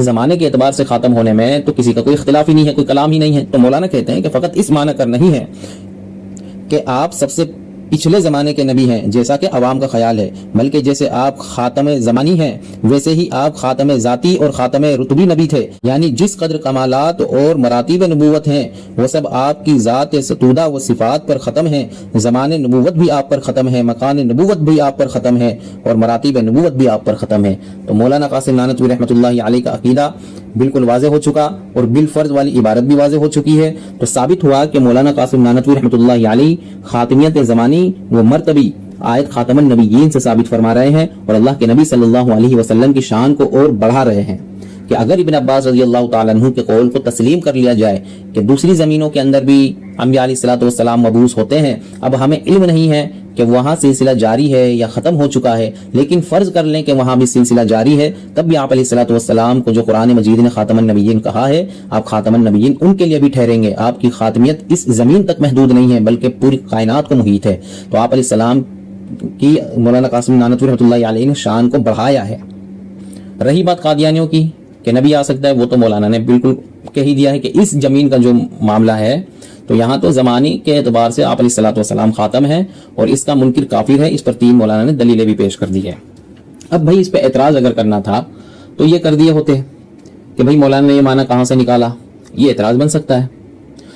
زمانے کے اعتبار سے خاتم ہونے میں تو کسی کا کوئی اختلاف ہی نہیں ہے، کوئی کلام ہی نہیں ہے. تو مولانا کہتے ہیں کہ فقط اس معنی کر نہیں ہے کہ آپ سب سے پچھلے زمانے کے نبی ہیں جیسا کہ عوام کا خیال ہے، بلکہ جیسے آپ خاتم زمانی ہیں ویسے ہی آپ خاتم ذاتی اور خاتم رتبی نبی تھے. یعنی جس قدر کمالات اور مراتب نبوت ہیں وہ سب آپ کی ذات ستودہ و صفات پر ختم ہیں. زمان نبوت بھی آپ پر ختم ہے، مکان نبوت بھی آپ پر ختم ہے اور مراتب نبوت بھی آپ پر ختم ہے. تو مولانا قاسم نانوتوی رحمۃ اللہ علیہ کا عقیدہ بالکل واضح ہو چکا اور بالفرض والی عبارت بھی واضح ہو چکی ہے. تو ثابت ہوا کہ مولانا قاسم نانوتوی رحمۃ اللہ علیہ خاتمیت زمانی وہ مرتبی آیت خاتم النبیین سے ثابت فرما رہے ہیں اور اللہ کے نبی صلی اللہ علیہ وسلم کی شان کو اور بڑھا رہے ہیں. کہ اگر ابن عباس رضی اللہ تعالیٰ عنہ کے قول کو تسلیم کر لیا جائے کہ دوسری زمینوں کے اندر بھی انبیاء علیہ الصلوۃ والسلام مبعوث ہوتے ہیں، اب ہمیں علم نہیں ہے کہ وہاں سلسلہ جاری ہے یا ختم ہو چکا ہے، لیکن فرض کر لیں کہ وہاں بھی سلسلہ جاری ہے، تب بھی آپ علیہ الصلوۃ والسلام کو جو قرآن مجید نے خاتم النبیین کہا ہے، آپ خاتم النبیین ان کے لیے بھی ٹھہریں گے۔ آپ کی خاتمیت اس زمین تک محدود نہیں ہے بلکہ پوری کائنات کو محیط ہے۔ تو آپ علیہ السلام کی مولانا قاسم نانوتوی رحمۃ اللہ علیہ نے شان کو بڑھایا ہے۔ رہی بات قادیانیوں کی کہ نبی آ سکتا ہے، وہ تو مولانا نے بالکل کہہ ہی دیا ہے کہ اس زمین کا جو معاملہ ہے تو یہاں تو زمانی کے اعتبار سے آپ علیہ الصلوۃ والسلام خاتم ہے اور اس کا منکر کافر ہے۔ اس پر 3 مولانا نے دلیلیں بھی پیش کر دی ہے۔ اب بھائی اس پہ اعتراض اگر کرنا تھا تو یہ کر دیے ہوتے کہ بھائی مولانا نے یہ معنی کہاں سے نکالا، یہ اعتراض بن سکتا ہے۔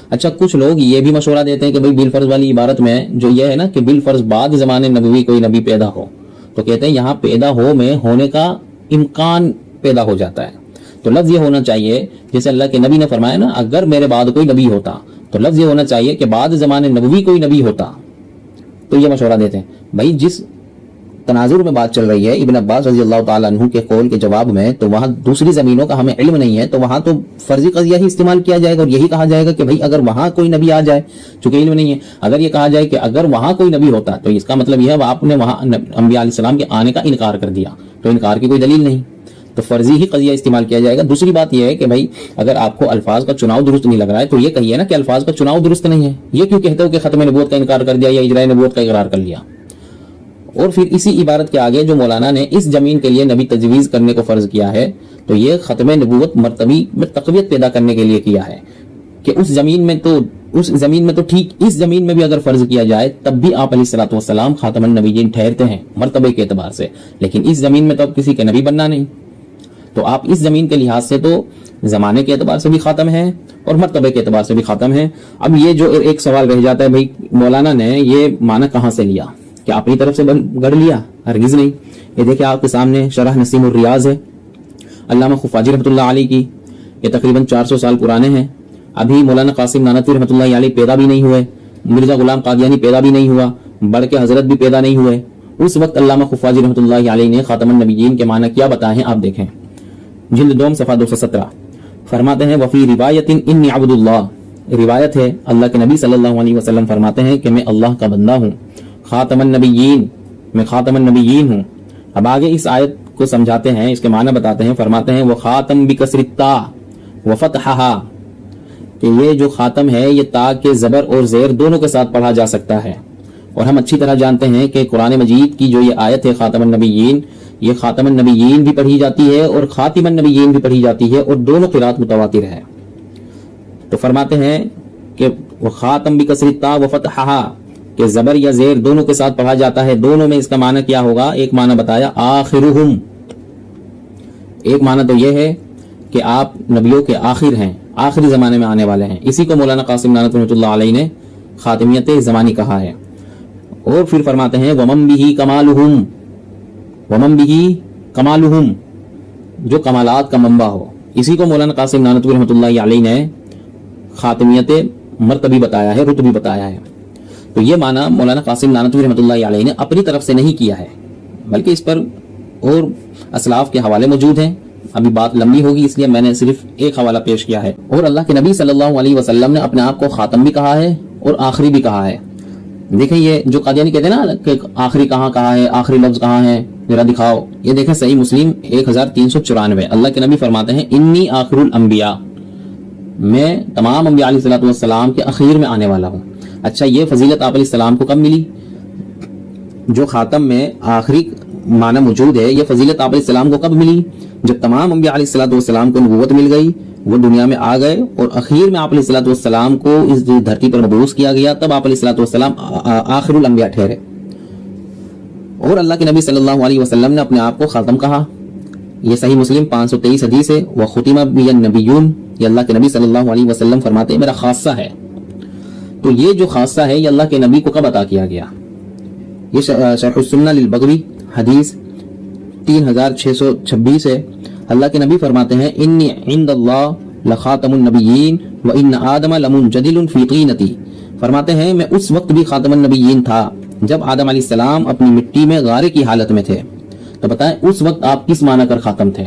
اچھا کچھ لوگ یہ بھی مشورہ دیتے ہیں کہ بھائی بالفرض والی عبارت میں جو یہ ہے نا کہ بالفرض بعد زمانے نبوی کوئی نبی پیدا ہو، تو کہتے ہیں یہاں پیدا ہو میں ہونے کا امکان پیدا ہو جاتا ہے، تو لفظ یہ ہونا چاہیے جیسے اللہ کے نبی نے فرمایا نا اگر میرے بعد کوئی نبی ہوتا، تو لفظ یہ ہونا چاہیے کہ بعد زمانے نبوی کوئی نبی ہوتا۔ تو یہ مشورہ دیتے ہیں بھائی جس تناظر میں بات چل رہی ہے ابن عباس رضی اللہ تعالیٰ عنہ کے قول کے جواب میں، تو وہاں دوسری زمینوں کا ہمیں علم نہیں ہے، تو وہاں تو فرضی قضیہ ہی استعمال کیا جائے گا اور یہی کہا جائے گا کہ بھائی اگر وہاں کوئی نبی آ جائے، چونکہ علم نہیں ہے، اگر یہ کہا جائے کہ اگر وہاں کوئی نبی ہوتا تو اس کا مطلب یہ ہے آپ نے وہاں انبیاء علیہ السلام کے آنے کا انکار کر دیا، تو انکار کی کوئی دلیل نہیں، تو فرضی ہی قضیہ استعمال کیا جائے گا۔ دوسری بات یہ ہے کہ بھائی اگر آپ کو الفاظ کا چناؤ درست نہیں لگ رہا ہے تو یہ کہیے نا کہ الفاظ کا چناؤ درست نہیں ہے، یہ کیوں کہتے ہو کہ ختم نبوت کا انکار کر دیا یا اجراء نبوت کا اقرار کر لیا۔ اور پھر اسی عبارت کے آگے جو مولانا نے اس زمین کے لیے نبی تجویز کرنے کو فرض کیا ہے، تو یہ ختم نبوت مرتبی میں تقویت پیدا کرنے کے لیے کیا ہے کہ اس زمین میں تو ٹھیک اس زمین میں بھی اگر فرض کیا جائے تب بھی آپ علیہ الصلوۃ والسلام خاتم النبیین ٹھہرتے ہیں مرتبے کے اعتبار سے، لیکن اس زمین میں تو اب کسی کے نبی بننا نہیں، تو آپ اس زمین کے لحاظ سے تو زمانے کے اعتبار سے بھی خاتم ہیں اور مرتبے کے اعتبار سے بھی خاتم ہیں۔ اب یہ جو ایک سوال رہ جاتا ہے بھائی مولانا نے یہ معنی کہاں سے لیا، کیا اپنی طرف سے گڑھ لیا؟ ہرگز نہیں۔ یہ دیکھیں آپ کے سامنے شرح نسیم الریاض ہے علامہ خفاجی رحمۃ اللہ علیہ کی، یہ تقریباً 400 سال پرانے ہیں۔ ابھی مولانا قاسم نانوتوی رحمۃ اللہ علیہ پیدا بھی نہیں ہوئے، مرزا غلام قادیانی پیدا بھی نہیں ہوا، بڑھ کے حضرت بھی پیدا نہیں ہوئے، اس وقت علامہ خفاجی رحمۃ اللہ علیہ نے خاتم النبیین کے معنی کیا بتائے ہیں آپ دیکھیں۔ جلد 2 صفحہ 217 فرماتے ہیں وفی روایت انی عبد اللہ، روایت ہے اللہ کے نبی صلی اللہ علیہ وسلم فرماتے ہیں کہ میں اللہ کا بندہ ہوں، خاتم النبیین، میں خاتم النبیین ہوں۔ اب آگے اس آیت کو سمجھاتے ہیں، اس کے معنی بتاتے ہیں، فرماتے ہیں وہ خاتم بکسر التا وفتحہا، کہ یہ جو خاتم ہے یہ تا کے زبر اور زیر دونوں کے ساتھ پڑھا جا سکتا ہے، اور ہم اچھی طرح جانتے ہیں کہ قرآن مجید کی جو یہ آیت ہے خاتم النبیین، یہ خاتم النبیین بھی پڑھی جاتی ہے اور خاتم النبیین بھی پڑھی جاتی ہے اور دونوں قرات متواتر ہے۔ تو فرماتے ہیں کہ وہ خاتم بکسر التا وفتحہا، کہ زبر یا زیر دونوں کے ساتھ پڑھا جاتا ہے، دونوں میں اس کا معنی کیا ہوگا؟ ایک معنی بتایا آخرہم، ایک معنی تو یہ ہے کہ آپ نبیوں کے آخر ہیں، آخری زمانے میں آنے والے ہیں، اسی کو مولانا قاسم نانوتوی رحمۃ اللہ علیہ نے خاتمیت زمانی کہا ہے۔ اور پھر فرماتے ہیں ومن بہ کمالہم، ومن بہ کمالہم، جو کمالات کا منبع ہو، اسی کو مولانا قاسم نانوتوی رحمۃ اللہ علیہ نے خاتمیت مرتبی بتایا ہے، رتبی بتایا ہے۔ تو یہ معنی مولانا قاسم نانوتوی رحمۃ اللہ علیہ نے اپنی طرف سے نہیں کیا ہے، بلکہ اس پر اور اسلاف کے حوالے موجود ہیں۔ ابھی بات لمبی ہوگی اس لیے میں نے صرف ایک حوالہ پیش کیا ہے۔ اور اللہ کے نبی صلی اللہ علیہ وسلم نے اپنے آپ کو خاتم بھی کہا ہے اور آخری بھی کہا ہے۔ دیکھیں یہ جو قادیانی کہتے ہیں نا کہ آخری کہاں کہا ہے، آخری لفظ کہاں ہے، ذرا دکھاؤ، یہ دیکھیں صحیح مسلم 1394 اللہ کے نبی فرماتے ہیں انی آخر الانبیاء، میں تمام انبیاء علیہ الصلوۃ والسلام کے اخیر میں آنے والا ہوں۔ اچھا یہ فضیلت آپ علیہ السلام کو کب ملی؟ جو خاتم میں آخری معنی موجود ہے، یہ فضیلت آپ علیہ السلام کو کب ملی؟ جب تمام انبیاء علیہ الصلوۃ والسلام کو نبوت مل گئی، وہ دنیا میں آ گئے اور اخیر میں آپ علیہ الصلوۃ والسلام کو اس دھرتی پر مبعوث کیا گیا، تب آپ علیہ الصلوۃ والسلام آخر الانبیاء ٹھہرے۔ اور اللہ کے نبی صلی اللہ علیہ وسلم نے اپنے آپ کو خاتم کہا، یہ صحیح مسلم 523 حدیث ہے، وختم بی النبیون، یہ اللہ کے نبی صلی اللہ علیہ وسلم فرماتے ہیں میرا خاصہ ہے۔ تو یہ جو خاصہ ہے یہ اللہ کے نبی کو کب عطا کیا گیا؟ یہ شرح السنہ للبغوی حدیث 3626 ہے۔ اللہ کے نبی فرماتے ہیں انی عند اللہ لخاتم النبیین وان آدم لمنجدل فی طینتی، فرماتے ہیں میں اس وقت بھی خاتم النبیین تھا جب آدم علیہ السلام اپنی مٹی میں غارے کی حالت میں تھے۔ تو بتائیں اس وقت آپ کس معنی کر خاتم تھے؟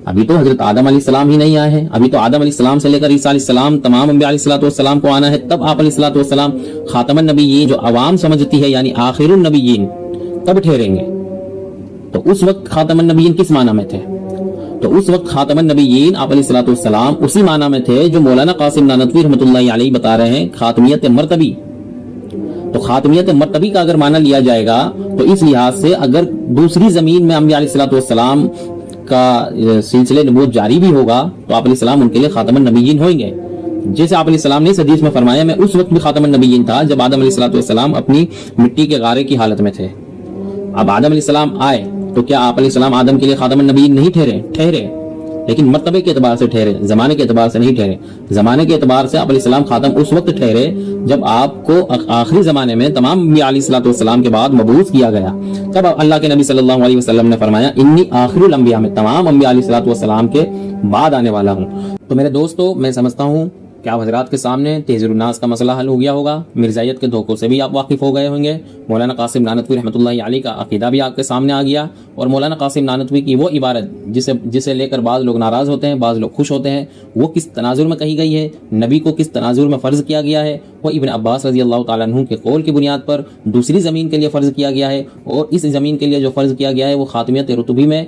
ابھی تو حضرت آدم علیہ السلام ہی نہیں آئے ہیں, ابھی تو آدم علیہ السلام سے لے کر عیسیٰ علیہ السلام تمام انبیاء علیہ السلام کو آنا ہے, تب آپ علیہ السلام خاتم النبیین جو عوام سمجھتی ہے یعنی آخر النبیین تب ٹھہریں گے. تو اس وقت خاتم النبیین کس معنی میں تھے؟ تو اس وقت خاتم النبیین آپ علیہ السلام اسی معنی میں تھے جو مولانا قاسم نانوتوی رحمۃ اللہ علیہ بتا رہے ہیں, خاتمیت مرتبی. تو خاتمیت مرتبی کا اگر معنی لیا جائے گا تو اس لحاظ سے اگر دوسری زمین میں انبیاء علیہ السلام کا سلسلے نبوت جاری بھی ہوگا تو آپ علیہ السلام ان کے لیے خاتم النبیین ہوئیں گے. جیسے آپ علیہ السلام نے اس حدیث میں فرمایا, میں اس وقت بھی خاتم النبیین تھا جب آدم علیہ السلام اپنی مٹی کے غارے کی حالت میں تھے. اب آدم علیہ السلام آئے تو کیا آپ علیہ السلام آدم کے لیے خاتم النبیین نہیں ٹھہرے, لیکن مرتبے کے اعتبار سے ٹھہرے, زمانے کے اعتبار سے نہیں ٹھہرے. زمانے کے اعتبار سے آپ علیہ السلام خاتم اس وقت ٹھہرے جب آپ کو آخری زمانے میں تمام انبیاء علیہ السلام کے بعد مبعوث کیا گیا. تب اللہ کے نبی صلی اللہ علیہ وسلم نے فرمایا انی آخر الانبیاء, میں تمام انبیاء علیہ السلام کے بعد آنے والا ہوں. تو میرے دوستو, میں سمجھتا ہوں کہ آپ حضرات کے سامنے تحذیر الناس کا مسئلہ حل ہو گیا ہوگا, مرزائیت کے دھوکوں سے بھی آپ واقف ہو گئے ہوں گے, مولانا قاسم نانوتوی رحمۃ اللہ علیہ کا عقیدہ بھی آپ کے سامنے آ گیا, اور مولانا قاسم نانوتوی کی وہ عبارت جسے لے کر بعض لوگ ناراض ہوتے ہیں, بعض لوگ خوش ہوتے ہیں, وہ کس تناظر میں کہی گئی ہے, نبی کو کس تناظر میں فرض کیا گیا ہے, وہ ابن عباس رضی اللہ تعالیٰ عنہ کے قول کی بنیاد پر دوسری زمین کے لیے فرض کیا گیا ہے, اور اس زمین کے لیے جو فرض کیا گیا ہے وہ خاتمیت رتبی میں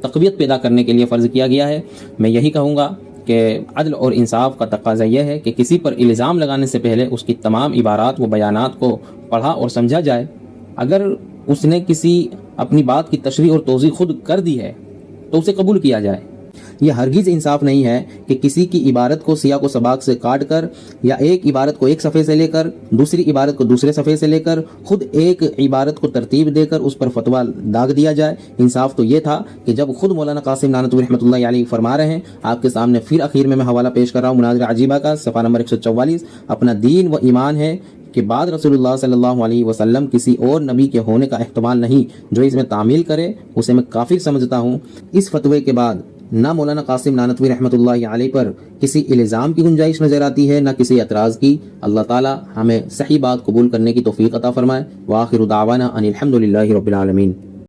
تقویت پیدا کرنے کے لیے فرض کیا گیا ہے. میں یہی کہوں گا کہ عدل اور انصاف کا تقاضا یہ ہے کہ کسی پر الزام لگانے سے پہلے اس کی تمام عبارات و بیانات کو پڑھا اور سمجھا جائے. اگر اس نے کسی اپنی بات کی تشریح اور توضیح خود کر دی ہے تو اسے قبول کیا جائے. یہ ہرگز انصاف نہیں ہے کہ کسی کی عبارت کو سیاق و سباق سے کاٹ کر, یا ایک عبارت کو ایک صفحے سے لے کر دوسری عبارت کو دوسرے صفحے سے لے کر خود ایک عبارت کو ترتیب دے کر اس پر فتویٰ داغ دیا جائے. انصاف تو یہ تھا کہ جب خود مولانا قاسم نانوتوی رحمۃ اللہ علیہ فرما رہے ہیں, آپ کے سامنے پھر اخیر میں حوالہ پیش کر رہا ہوں مناظرہ عجیبہ کا, صفحہ نمبر 144, اپنا دین و ایمان ہے کہ بعد رسول اللہ صلی اللہ علیہ وسلم کسی اور نبی کے ہونے کا احتمال نہیں, جو اس میں تعمیل کرے اسے میں کافر سمجھتا ہوں. اس فتوے کے بعد نہ مولانا قاسم نانوتوی رحمۃ اللہ علیہ پر کسی الزام کی گنجائش نظر آتی ہے, نہ کسی اعتراض کی. اللہ تعالی ہمیں صحیح بات قبول کرنے کی توفیق عطا فرمائے. وآخر دعوانا ان الحمد للہ رب العالمین.